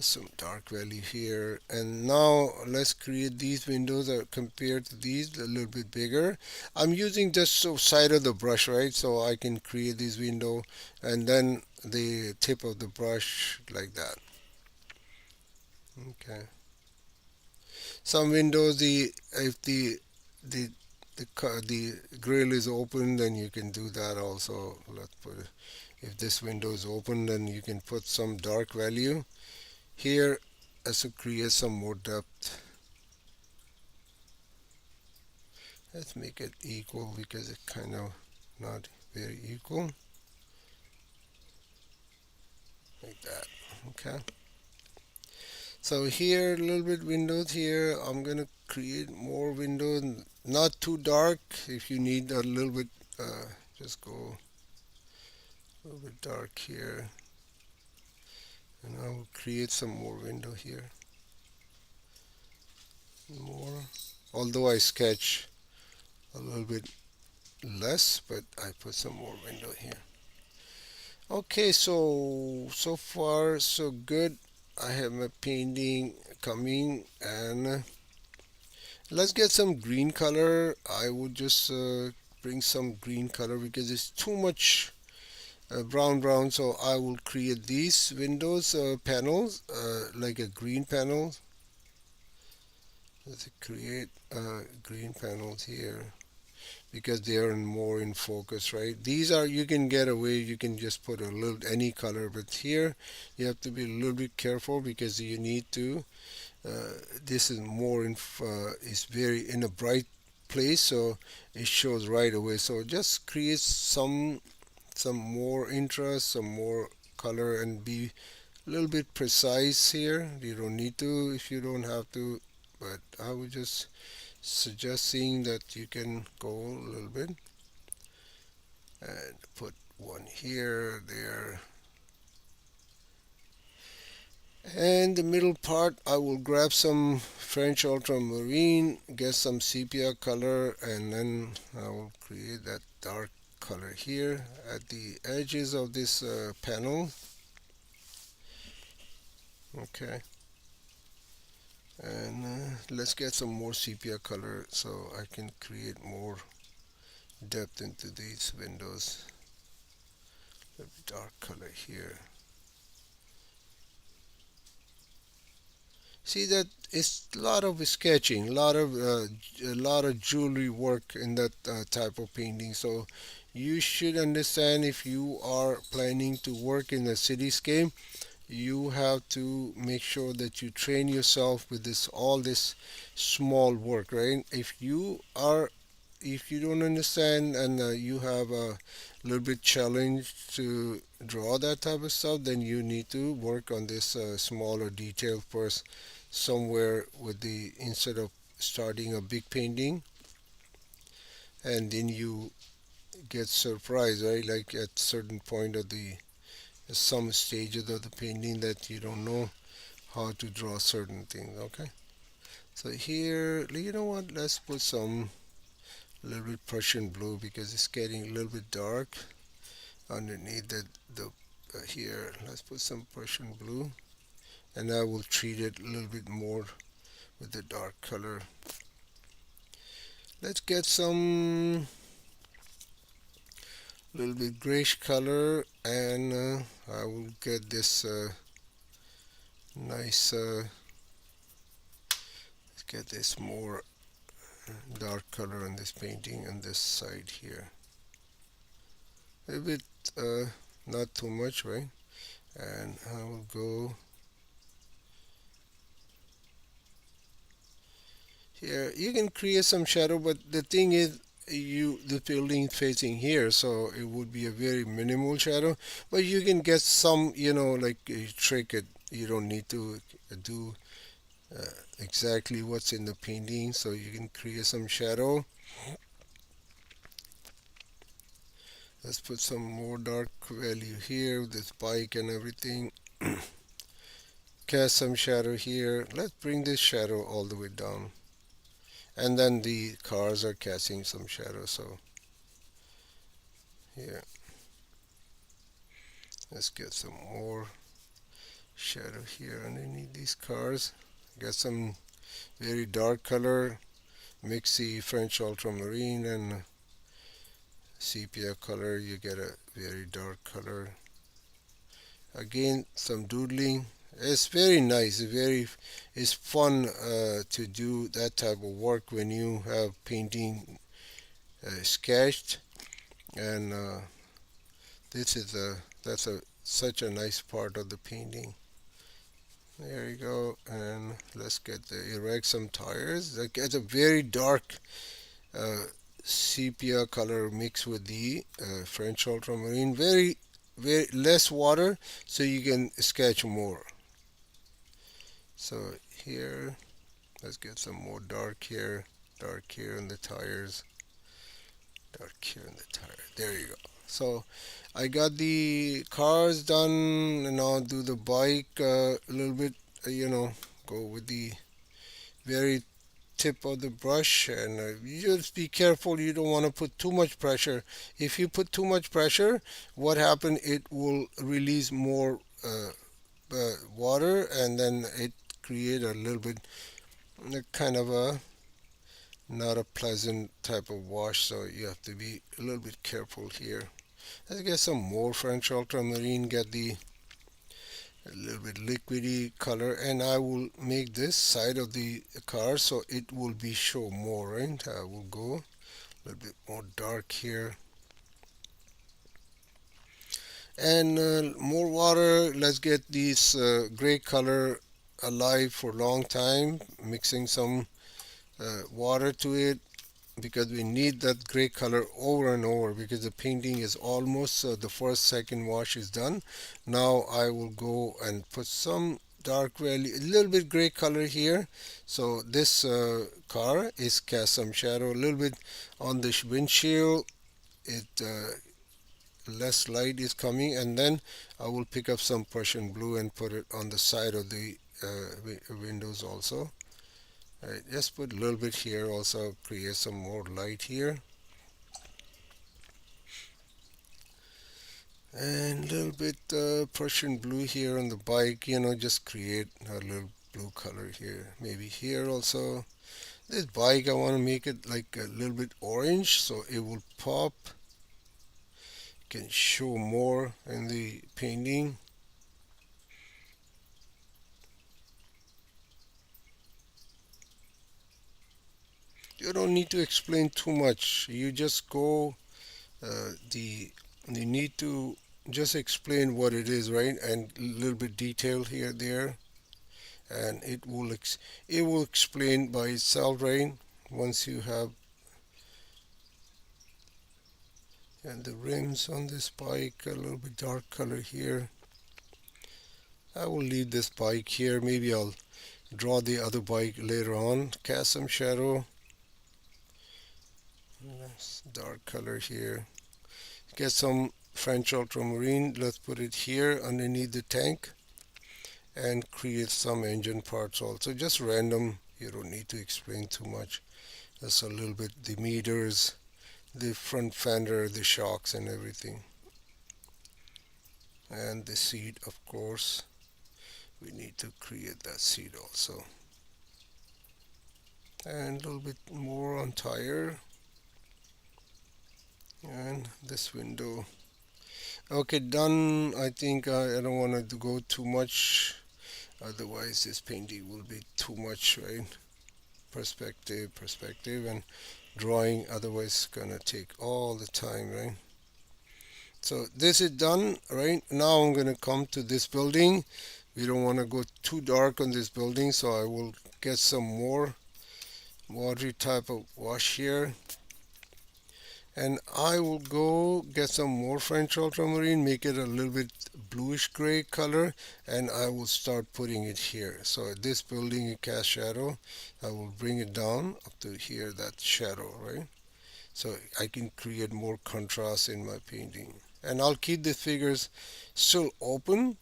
Some dark value here, and now let's create these windows compared to these a little bit bigger. I'm using just the side of the brush, right? So I can create this window and then the tip of the brush like that. Okay. Some windows, the if the the grill is open, then you can do that also. Let's put it, if this window is open, then you can put some dark value here as to create some more depth. Let's make it equal because it's kind of not very equal. Like that. Okay. So here a little bit windows here. I'm gonna create more windows, not too dark. If you need a little bit, just go a little bit dark here, and I will create some more window here. More, although I sketch a little bit less, but I put some more window here. Okay, so far so good. I have my painting coming, and let's get some green color. I would just bring some green color because it's too much brown, so I will create these windows panels like a green panel. Let's create green panels here. because they are more in focus, right? These are, you can get away, you can just put a little any color, but here you have to be a little bit careful because you need to. This is more in, is very in a bright place, so it shows right away. So just create some more interest, some more color, and be a little bit precise here. You don't need to if you don't have to, but I would just suggesting that you can go a little bit and put one here, there, and the middle part I will grab some French ultramarine, get some sepia color, and then I will create that dark color here at the edges of this panel. Okay, and let's get some more sepia color so I can create more depth into these windows. A dark color here. See that it's a lot of sketching, a lot of jewelry work in that type of painting. So you should understand if you are planning to work in a cityscape, you have to make sure that you train yourself with this all this small work, right? If you don't understand and you have a little bit challenge to draw that type of stuff, then you need to work on this smaller detail first somewhere with the instead of starting a big painting and then you get surprised, right? Like at certain point of the some stages of the painting that you don't know how to draw certain things. Okay, so here, you know what, let's put some a little bit Prussian blue because it's getting a little bit dark underneath the here. Let's put some Prussian blue, and I will treat it a little bit more with the dark color. Let's get some little bit grayish color, and I will get this nice let's get this more dark color on this painting on this side here, a bit uh, not too much, right? And I will go here. You can create some shadow, but the thing is, the building facing here, so it would be a very minimal shadow. But you can get some, like trick it. You don't need to do uh, exactly what's in the painting, so you can create some shadow. Let's put some more dark value here with this bike and everything. Cast some shadow here. Let's bring this shadow all the way down. And then the cars are casting some shadow, so here. Let's get some more shadow here underneath these cars. Get some very dark color. Mix the French ultramarine and sepia color. You get a very dark color. Again, some doodling. It's very nice. It's fun to do that type of work when you have painting sketched, and this is that's a such a nice part of the painting. There you go, and let's erect some tires. Like it's a very dark uh, sepia color mixed with the French ultramarine. Very less water, so you can sketch more. So here, let's get some more dark here in the tires, dark here in the tire. There you go. So I got the cars done, and I'll do the bike a little bit. Go with the very tip of the brush, and you just be careful. You don't want to put too much pressure. If you put too much pressure, what happens? It will release more water, and then it create a little bit kind of a not a pleasant type of wash. So you have to be a little bit careful here. Let's get some more French ultramarine. Get the a little bit liquidy color, and I will make this side of the car so it will be show more, right? I will go a A little bit more dark here. And more water. Let's get this gray color alive for a long time, mixing some water to it, because we need that gray color over and over, because the painting is almost the first second wash is done. Now I will go and put some dark value, a little bit gray color here. So this car is cast some shadow a little bit on the windshield. It less light is coming, and then I will pick up some Prussian blue and put it on the side of the windows also. Right, just put a little bit here also, create some more light here. And a little bit Prussian blue here on the bike, just create a little blue color here. Maybe here also. This bike, I want to make it like a little bit orange so it will pop, can show more in the painting. You don't need to explain too much. You just go, the you need to just explain what it is, right? And a little bit detail here, there, and it will explain by itself, right? Once you have. And the rims on this bike, a little bit dark color here. I will leave this bike here. Maybe I'll draw the other bike later on. Cast some shadow. Nice dark color here. Get some French ultramarine. Let's put it here underneath the tank and create some engine parts also. Just random. You don't need to explain too much. Just a little bit the meters, the front fender, the shocks and everything. And the seat, of course. We need to create that seat also. And a little bit more on tire. And this window. Okay, done. I think I don't want to go too much, otherwise this painting will be too much, right? Perspective, and drawing otherwise gonna take all the time, right? So this is done. Right now I'm gonna come to this building. We don't want to go too dark on this building, so I will get some more watery type of wash here, and I will go get some more French ultramarine, make it a little bit bluish gray color, and I will start putting it here. So this building you cast shadow, I will bring it down up to here, that shadow, right? So I can create more contrast in my painting, and I'll keep the figures still open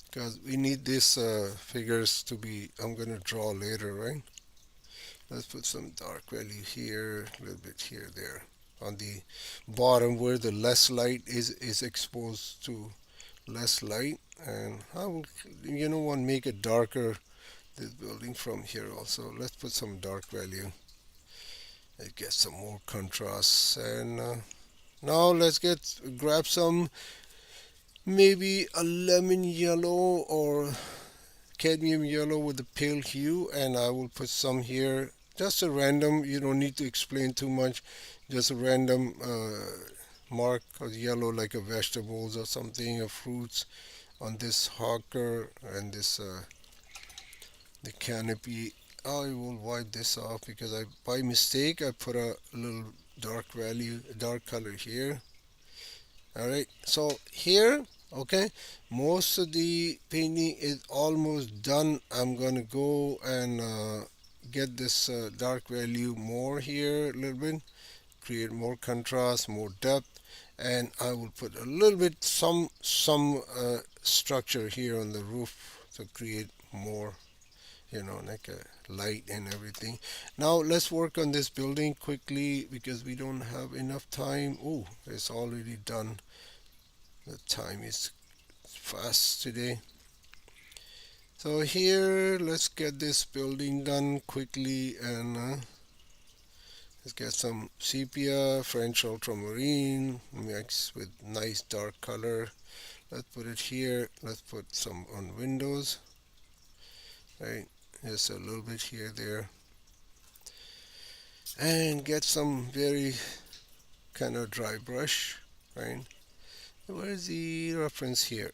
because we need these figures to be, I'm gonna draw later, right? Let's put some dark value here, a little bit here, there. On the bottom where the less light is exposed to less light. And I will, what, make it darker, this building from here also. Let's put some dark value. It gets some more contrast. And now let's grab some, maybe a lemon yellow or cadmium yellow with a pale hue, and I will put some here. Just a random, you don't need to explain too much, just a random mark of yellow like a vegetables or something, or fruits on this hawker and this the canopy. I will wipe this off because I by mistake I put a little dark color here. All right, so here, okay, most of the painting is almost done. I'm gonna go and get this dark value more here a little bit, create more contrast, more depth, and I will put a little bit some structure here on the roof to create more, like a light and everything. Now let's work on this building quickly because we don't have enough time. Oh, it's already done. The time is fast today. So here, let's get this building done quickly, and let's get some sepia, French ultramarine mixed with nice dark color. Let's put it here. Let's put some on windows, right? Just a little bit here, there. and get some very kind of dry brush, right? Where's the reference here?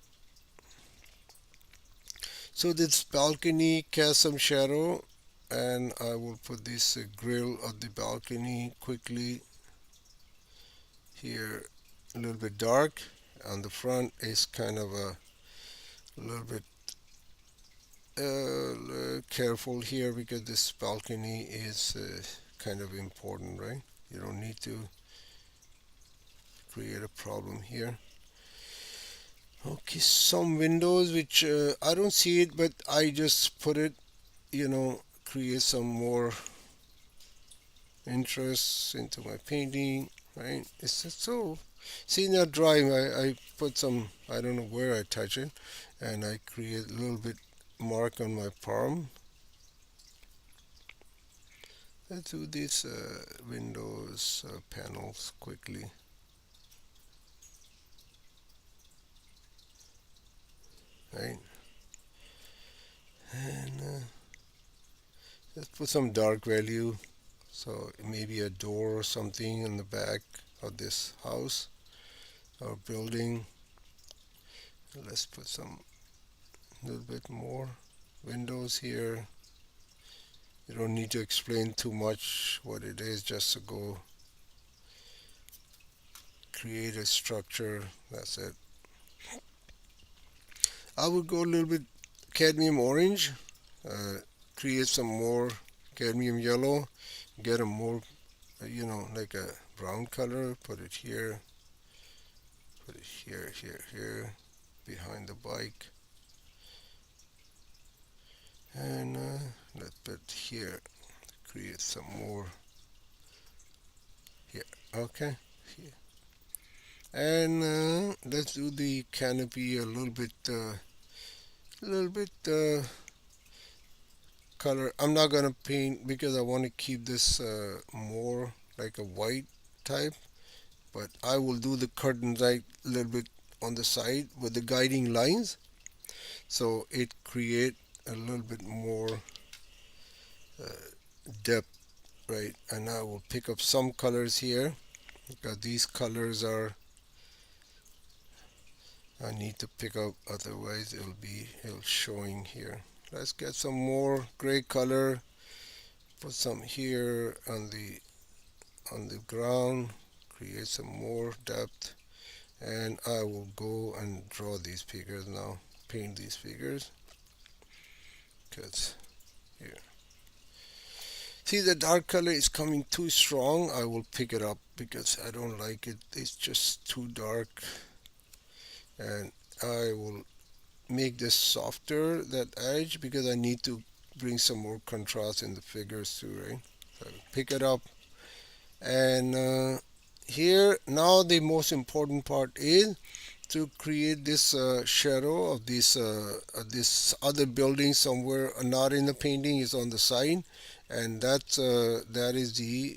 So this balcony casts some shadow, and I will put this grill of the balcony quickly here, a little bit dark. On the front is kind of a little bit careful here because this balcony is kind of important, right? You don't need to create a problem here. Okay, some windows which I don't see it, but I just put it, create some more interest into my painting, right? It's just so, see now drawing, I put some, I don't know where I touch it, and I create a little bit mark on my palm. Let's do these windows panels quickly, right? And let's put some dark value, so maybe a door or something in the back of this house or building. Let's put some little bit more windows here. You don't need to explain too much what it is, just to go create a structure. That's it. I would go a little bit cadmium orange, uh, create some more cadmium yellow, get a more, like a brown color, put it here, put it here, here, here, behind the bike. And let's put here, create some more here. Okay. Here. And let's do the canopy a little bit color. I'm not gonna paint because I want to keep this more like a white type, but I will do the curtains like a little bit on the side with the guiding lines, so it create a little bit more depth, right? And I will pick up some colors here because these colors are I need to pick up, otherwise it'll showing here. Let's get some more gray color, put some here on the ground, create some more depth, and I will go and draw these figures now, paint these figures, because here. See, the dark color is coming too strong. I will pick it up because I don't like it. It's just too dark, and I will make this softer, that edge, because I need to bring some more contrast in the figures too, right? So pick it up, and here now the most important part is to create this shadow of this other building somewhere, not in the painting, is on the side, and that is the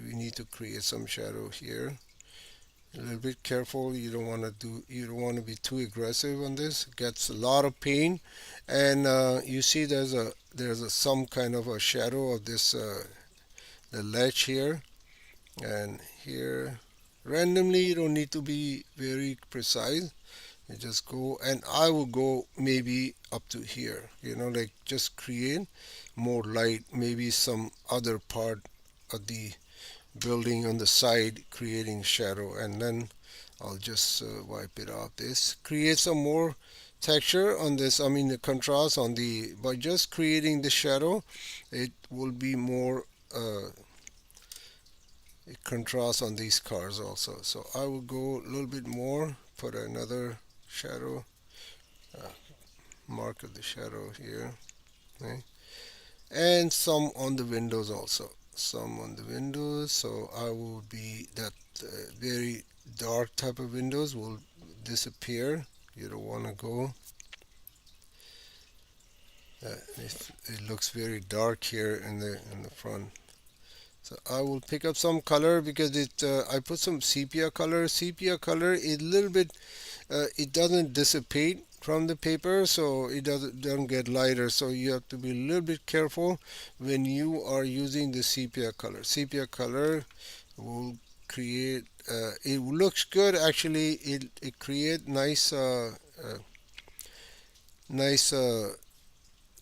we need to create some shadow here. A little bit careful. You don't want to be too aggressive on this. It gets a lot of pain, and you see there's some kind of a shadow of this the ledge here and here. Randomly, you don't need to be very precise. You just go, and I will go maybe up to here. Like just create more light. Maybe some other part of the building on the side, creating shadow, and then I'll just wipe it off. This create some more texture on this, I mean the contrast on the, by just creating the shadow, it will be more contrast on these cars also. So I will go a little bit more, put another shadow, uh, mark of the shadow here, okay? And some on the windows also, some on the windows. So I will be that very dark type of windows will disappear. You don't want to go. It looks very dark here in the front. So I will pick up some color because I put some sepia color. Sepia color is a little bit it doesn't dissipate. from the paper, so it doesn't get lighter. So you have to be a little bit careful when you are using the sepia color. Sepia color will create it looks good actually. It create nice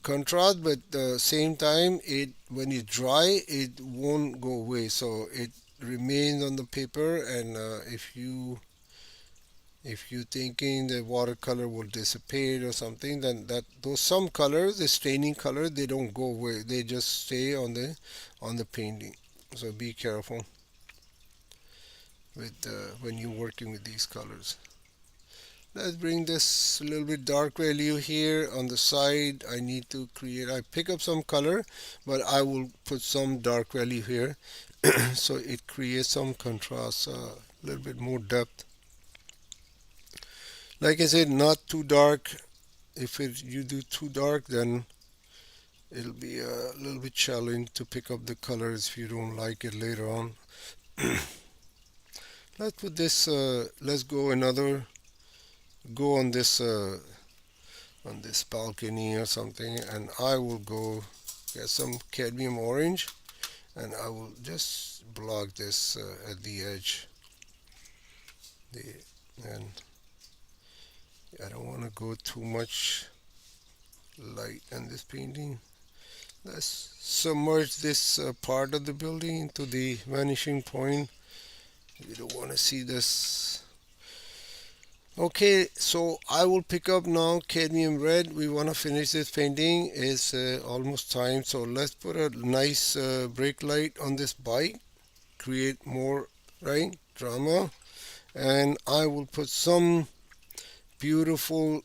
contrast, but at the same time it when it dry it won't go away, so it remains on the paper. And if you thinking the watercolor will dissipate or something, then that those some colors, the staining color, they don't go away, they just stay on the painting. So be careful with when you're working with these colors. Let's bring this a little bit dark value here on the side. I need to create, I pick up some color, but I will put some dark value here so it creates some contrast, a little bit more depth. Like I said, not too dark. If you do too dark, then it'll be a little bit challenging to pick up the colors if you don't like it later on. Let's put this, let's go on this balcony or something, and I will go get some cadmium orange, and I will just block this at the edge. The, and I don't want to go too much light in this painting. Let's submerge this part of the building into the vanishing point. You don't want to see this. Okay, so I will pick up now cadmium red. We want to finish this painting. It's almost time. So let's put a nice brake light on this bike. Create more, right, drama. And I will put some beautiful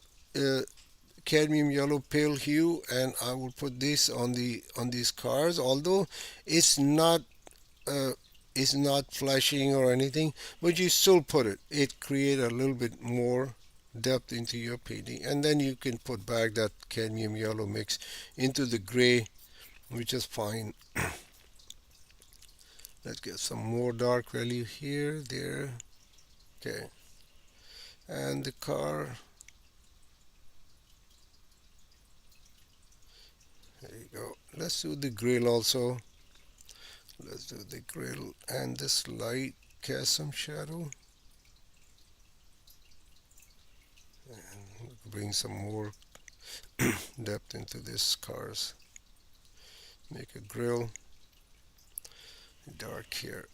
cadmium yellow pale hue, and I will put this on these cars. Although it's not uh, it's not flashing or anything, but you still put it. It create a little bit more depth into your painting, and then you can put back that cadmium yellow mix into the gray, which is fine. Let's get some more dark value here, there. Okay, and the car. There you go. Let's do the grill also. Let's do the grill and this light cast some shadow. Bring some more depth into this cars. Make a grill dark here.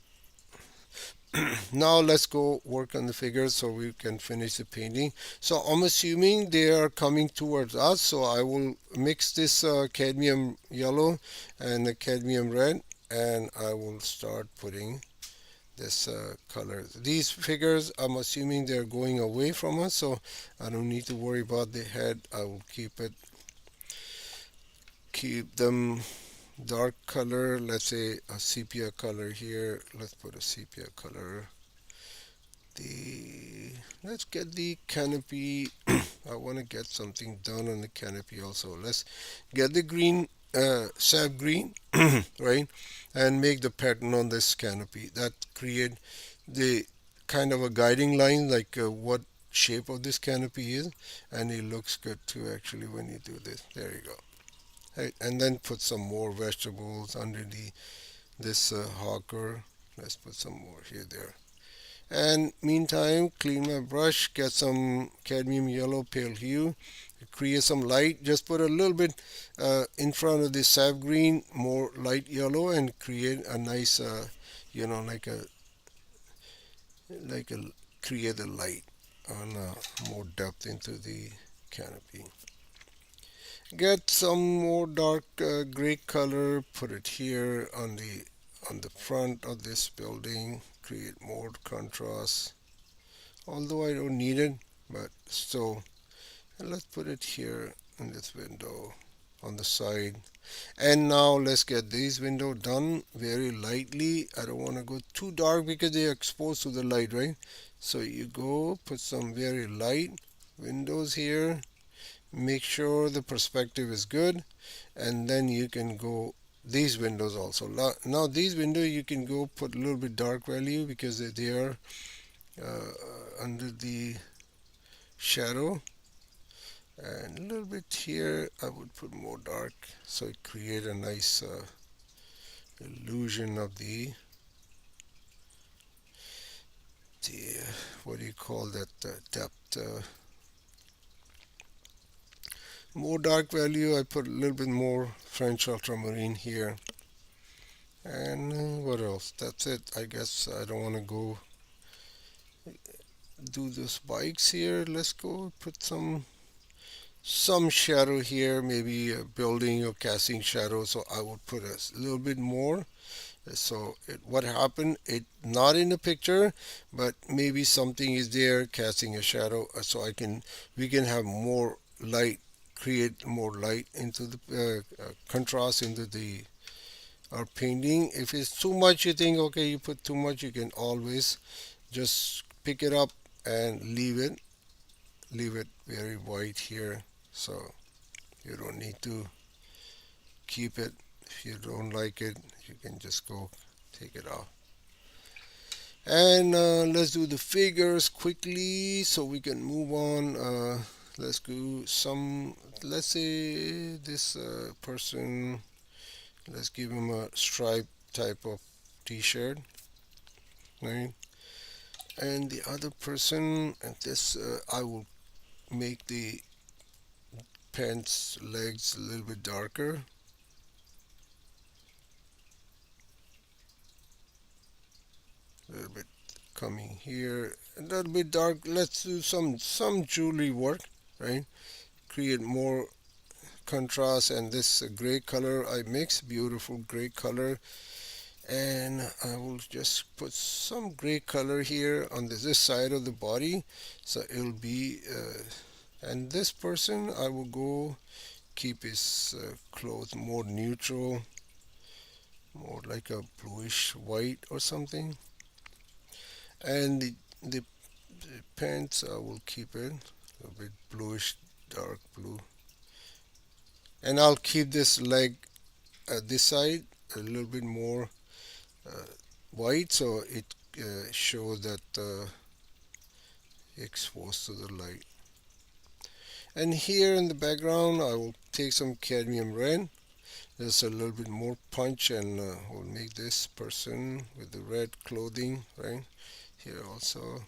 Now let's go work on the figures so we can finish the painting. So I'm assuming they are coming towards us, so I will mix this cadmium yellow and the cadmium red, and I will start putting this color. These figures, I'm assuming they're going away from us, so I don't need to worry about the head. I will keep them dark color. Let's say a sepia color here. Let's put a sepia color. The let's get the canopy. I want to get something done on the canopy also. Let's get the green, sap green, right, and make the pattern on this canopy. That create the kind of a guiding line, like what shape of this canopy is, and it looks good too actually when you do this. There you go. Right, and then put some more vegetables under this hawker. Let's put some more here, there. And meantime, clean my brush, get some cadmium yellow pale hue, create some light. Just put a little bit in front of the sap green, more light yellow, and create a nice, like a create a light on more depth into the canopy. Get some more dark gray color, put it here on the front of this building, create more contrast. Although I don't need it, but still, and let's put it here in this window on the side. And now let's get these window done very lightly. I don't want to go too dark because they are exposed to the light, right? So you go put some very light windows here. Make sure the perspective is good, and then you can go these windows also. Now these windows you can go put a little bit dark value because they are under the shadow. And a little bit here, I would put more dark so it create a nice illusion of the what do you call that depth. More dark value, I put a little bit more French ultramarine here. And what else? That's it. I guess I don't want to go do those bikes here. Let's go put some shadow here, maybe a building or casting shadow. So I would put a little bit more. So what happened? It not in the picture, but maybe something is there casting a shadow. So we can have more light, create more light into the contrast into the our painting. If it's too much, you think okay, you put too much, you can always just pick it up and leave it very white here. So you don't need to keep it. If you don't like it, you can just go take it off. And let's do the figures quickly so we can move on. Let's do some, let's say this person, let's give him a stripe type of t-shirt, right? And the other person, and this, I will make the pants legs a little bit darker, a little bit coming here, a little bit dark. Let's do some jewelry work, right? Create more contrast. And this gray color I mix, beautiful gray color, and I will just put some gray color here on this side of the body, so it'll be and this person I will go keep his clothes more neutral, more like a bluish white or something. And the pants I will keep it a bit bluish, dark blue. And I'll keep this leg at this side a little bit more uh, white, so it shows that exposed to the light. And here in the background I will take some cadmium red, just a little bit more punch, and we'll make this person with the red clothing right here also.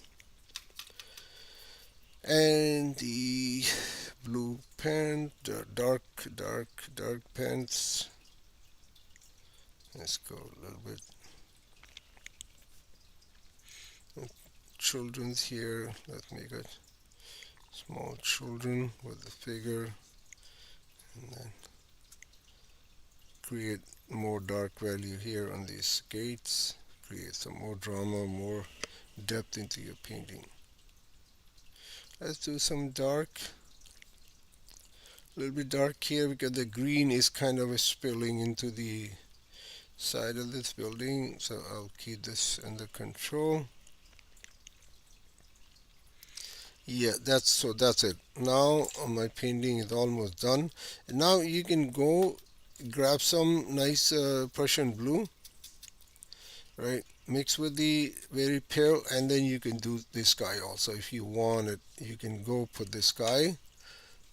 And the blue pant, dark pants. Let's go a little bit. Children's here. Let's make it small children with the figure, and then create more dark value here on these gates. Create some more drama, more depth into your painting. Let's do some dark, a little bit dark here because the green is kind of spilling into the side of this building. So I'll keep this under control. Yeah, that's it. Now my painting is almost done. And now you can go grab some nice Prussian blue, right? Mix with the very pale, and then you can do the sky also. If you want it, you can go put the sky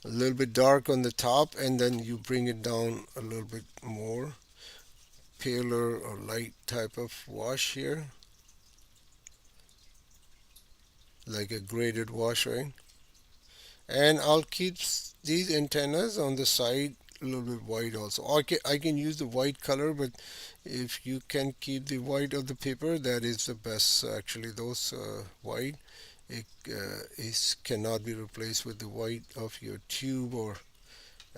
a little bit dark on the top, and then you bring it down a little bit more paler or light type of wash here, like a graded wash, right? And I'll keep these antennas on the side a little bit white also. I can use the white color, but if you can keep the white of the paper, that is the best. Actually, those white, it is cannot be replaced with the white of your tube or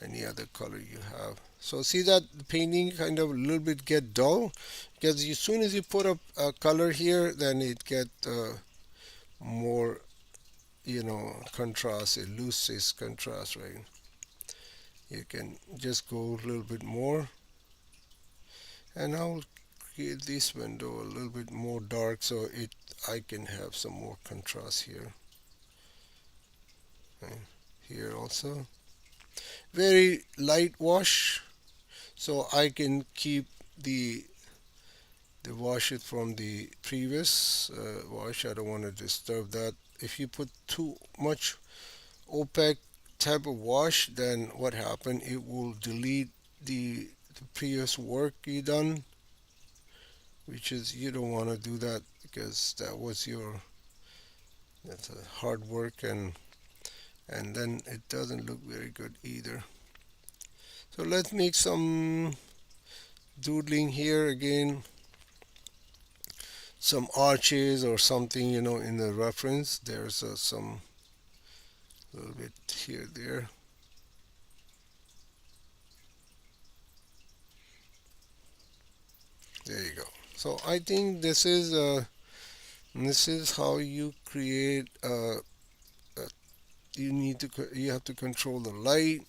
any other color you have. So see that the painting kind of a little bit get dull, because as soon as you put a color here, then it get more, contrast. It loses contrast, right? You can just go a little bit more, and I'll create this window a little bit more dark so it I can have some more contrast here. Okay. Here also very light wash, so I can keep the wash it from the previous wash. I don't want to disturb that. If you put too much opaque type of wash, then what happened? It will delete the previous work you done, which is you don't want to do that because that was your that's a hard work and then it doesn't look very good either. So let's make some doodling here again, some arches or something, in the reference. There's some little bit here, there. There you go. So I think this is how you create. You have to control the light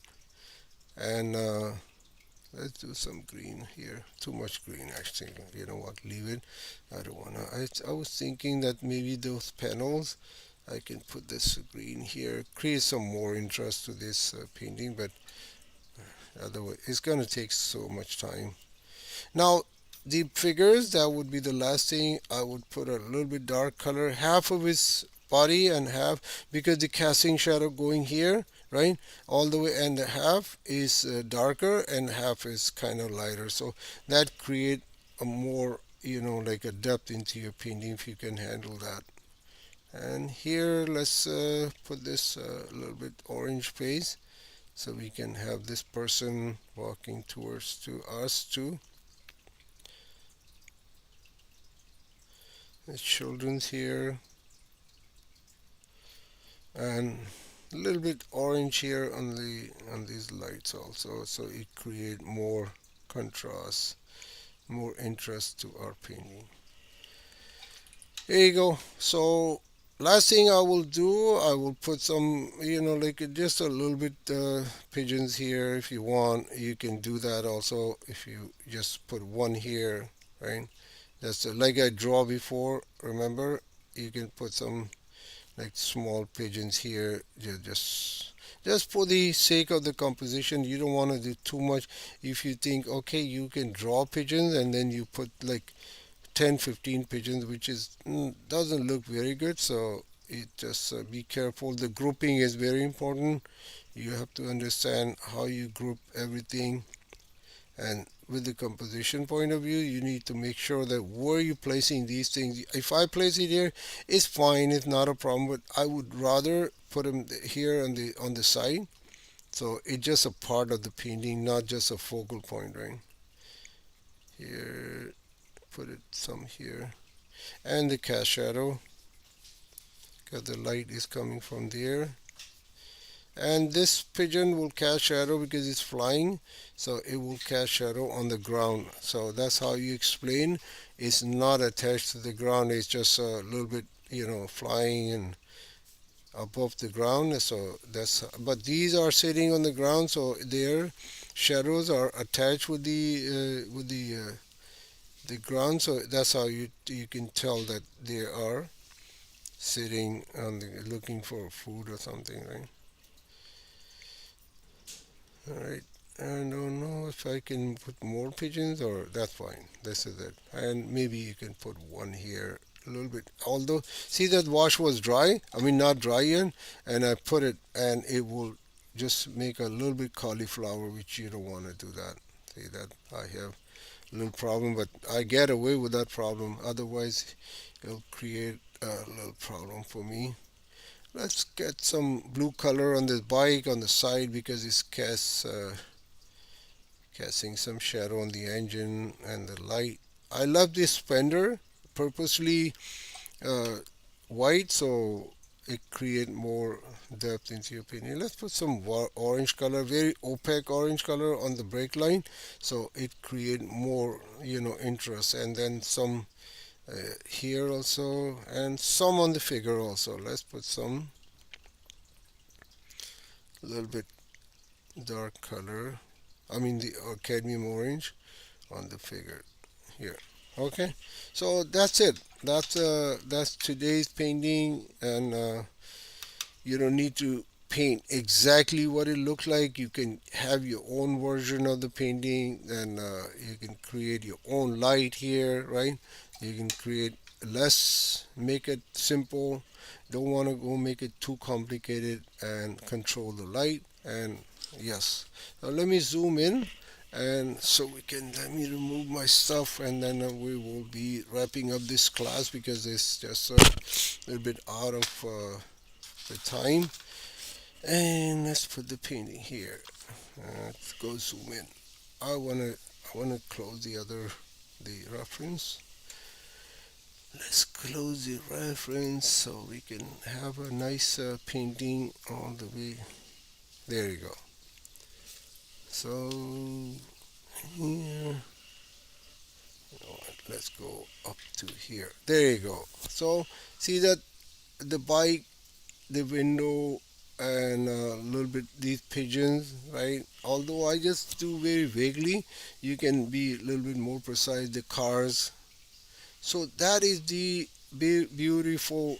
and let's do some green here. Too much green actually. You know what? Leave it. I don't wanna. I was thinking that maybe those panels I can put this green here, create some more interest to this painting, but otherwise it's gonna take so much time. Now, the figures, that would be the last thing. I would put a little bit dark color, half of his body and half, because the casting shadow going here, right? All the way, and half is darker and half is kind of lighter. So that create a more, like a depth into your painting if you can handle that. And here, let's put this little bit orange face so we can have this person walking towards to us too. The children's here, and a little bit orange here on these lights also, so it create more contrast, more interest to our painting. There you go. So last thing I will do, I will put some, like just a little bit pigeons here. If you want, you can do that also. If you just put one here, right? That's like I draw before. Remember, you can put some like small pigeons here. Just for the sake of the composition. You don't want to do too much. If you think, okay, you can draw pigeons and then you put like 10, 15 pigeons, which is doesn't look very good. So it just be careful. The grouping is very important. You have to understand how you group everything, and with the composition point of view, you need to make sure that where you're placing these things. If I place it here, it's fine. It's not a problem. But I would rather put them here on the side, so it's just a part of the painting, not just a focal point, right? Here, put it some here, and the cast shadow, because the light is coming from there. And this pigeon will cast shadow because it's flying, so it will cast shadow on the ground. So that's how you explain. It's not attached to the ground. It's just a little bit, flying and above the ground. So that's. But these are sitting on the ground, so their shadows are attached with the ground. So that's how you can tell that they are sitting on looking for food or something, right? Alright, I don't know if I can put more pigeons, or that's fine. This is it. And maybe you can put one here a little bit. Although, see that wash was dry? I mean, not dry yet. And I put it, and it will just make a little bit cauliflower, which you don't want to do that. See that? I have a little problem, but I get away with that problem. Otherwise, it'll create a little problem for me. Let's get some blue color on this bike on the side because it's casting some shadow on the engine and the light. I love this fender, purposely uh, white, so it create more depth into your painting. Let's put some orange color, very opaque orange color on the brake line, so it create more interest. And then some here also, and some on the figure also. Let's put some a little bit dark color. I mean the cadmium orange on the figure here. Okay, so that's it. That's today's painting, and you don't need to paint exactly what it looks like. You can have your own version of the painting, and you can create your own light here, right? You can create less, make it simple. Don't want to go make it too complicated, and control the light. And yes, now let me zoom in, and so we can, let me remove my stuff, and then we will be wrapping up this class because it's just a little bit out of the time. And let's put the painting here. Let's go zoom in. I wanna close the reference. Let's close the reference so we can have a nice painting all the way. There you go. So here, let's go up to here. There you go. So see that the bike, the window, and a little bit these pigeons, right? Although I just do very vaguely, you can be a little bit more precise. The cars. So that is the beautiful,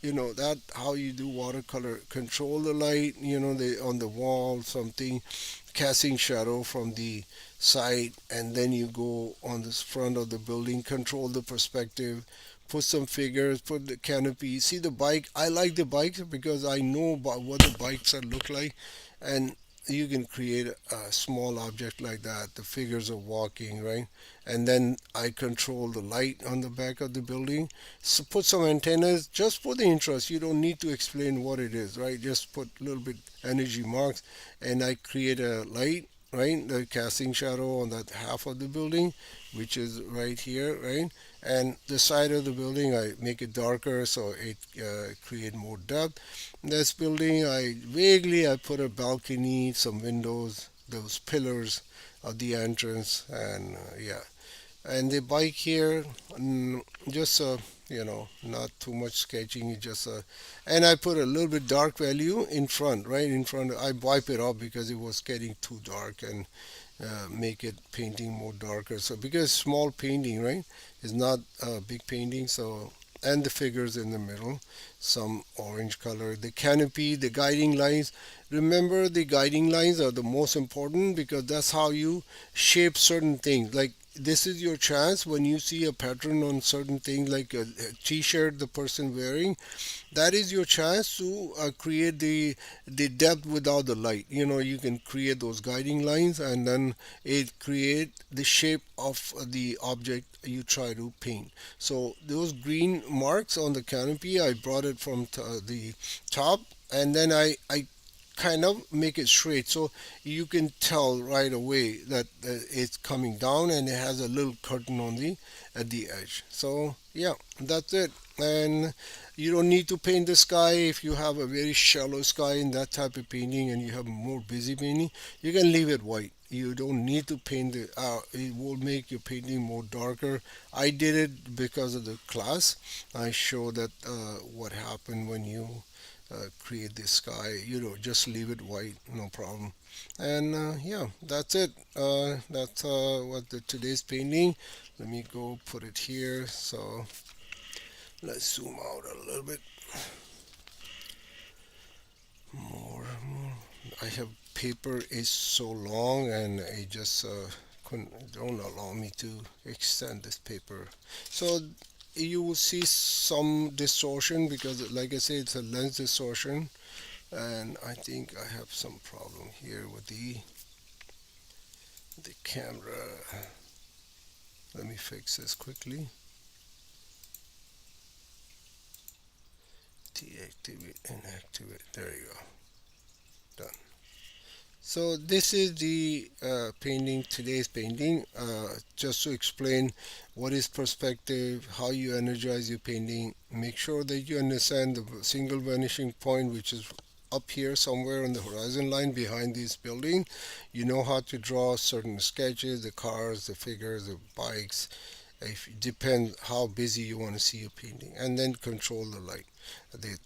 that how you do watercolor. Control the light, the on the wall, something, casting shadow from the side, and then you go on this front of the building, control the perspective, put some figures, put the canopy. See the bike, I like the bikes because I know about what the bikes are look like. And you can create a small object like that. The figures are walking, right? And then I control the light on the back of the building. So put some antennas just for the interest. You don't need to explain what it is, right? Just put a little bit energy marks, and I create a light, right? The casting shadow on that half of the building, which is right here, right? And the side of the building, I make it darker so it create more depth. This building, I put a balcony, some windows, those pillars of the entrance, and yeah. And the bike here, just not too much sketching. It just and I put a little bit dark value in front, right in front. I wipe it off because it was getting too dark, and make it painting more darker. So because small painting, right, is not a big painting. So, and the figures in the middle, some orange color. The canopy, the guiding lines. Remember, the guiding lines are the most important because that's how you shape certain things. Like this is your chance when you see a pattern on certain things, like a t-shirt the person wearing. That is your chance to create the depth without the light. You can create those guiding lines, and then it create the shape of the object you try to paint. So those green marks on the canopy, I brought it from the top, and then I kind of make it straight so you can tell right away that it's coming down, and it has a little curtain on the at the edge. So yeah, that's it. And you don't need to paint the sky. If you have a very shallow sky in that type of painting, and you have more busy painting, you can leave it white. You don't need to paint it. It will make your painting more darker. I did it because of the class. I show that what happened when you create the sky. Just leave it white, no problem. And yeah, that's it. That's what the today's painting. Let me go put it here. So let's zoom out a little bit more. I have paper is so long, and it just couldn't don't allow me to extend this paper. So you will see some distortion because, like I said, it's a lens distortion, and I think I have some problem here with the camera. Let me fix this quickly. Deactivate and activate. There you go. Done. So this is the painting, today's painting. Just to explain what is perspective, how you energize your painting. Make sure that you understand the single vanishing point, which is up here somewhere on the horizon line behind this building. You know how to draw certain sketches, the cars, the figures, the bikes. If it depends how busy you want to see your painting, and then control the light. The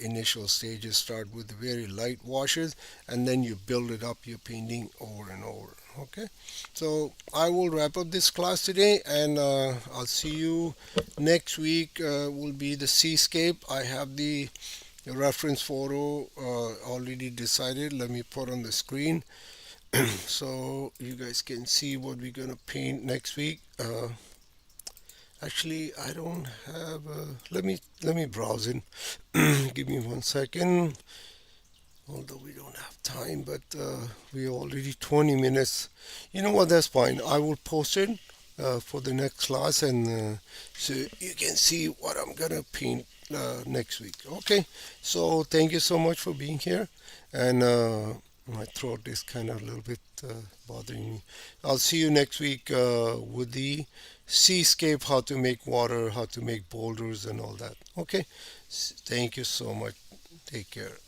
initial stages start with very light washes, and then you build it up your painting over and over. Okay, so I will wrap up this class today, and I'll see you next week. Will be the seascape. I have the reference photo already decided. Let me put on the screen so you guys can see what we're gonna paint next week. Actually, I don't have. Let me browse in. Give me 1 second. Although we don't have time, but we already 20 minutes. You know what? That's fine. I will post it for the next class, and so you can see what I'm gonna paint next week. Okay. So thank you so much for being here, and my throat is kind of a little bit bothering me. I'll see you next week with the seascape, how to make water, how to make boulders, and all that. Okay. Thank you so much. Take care.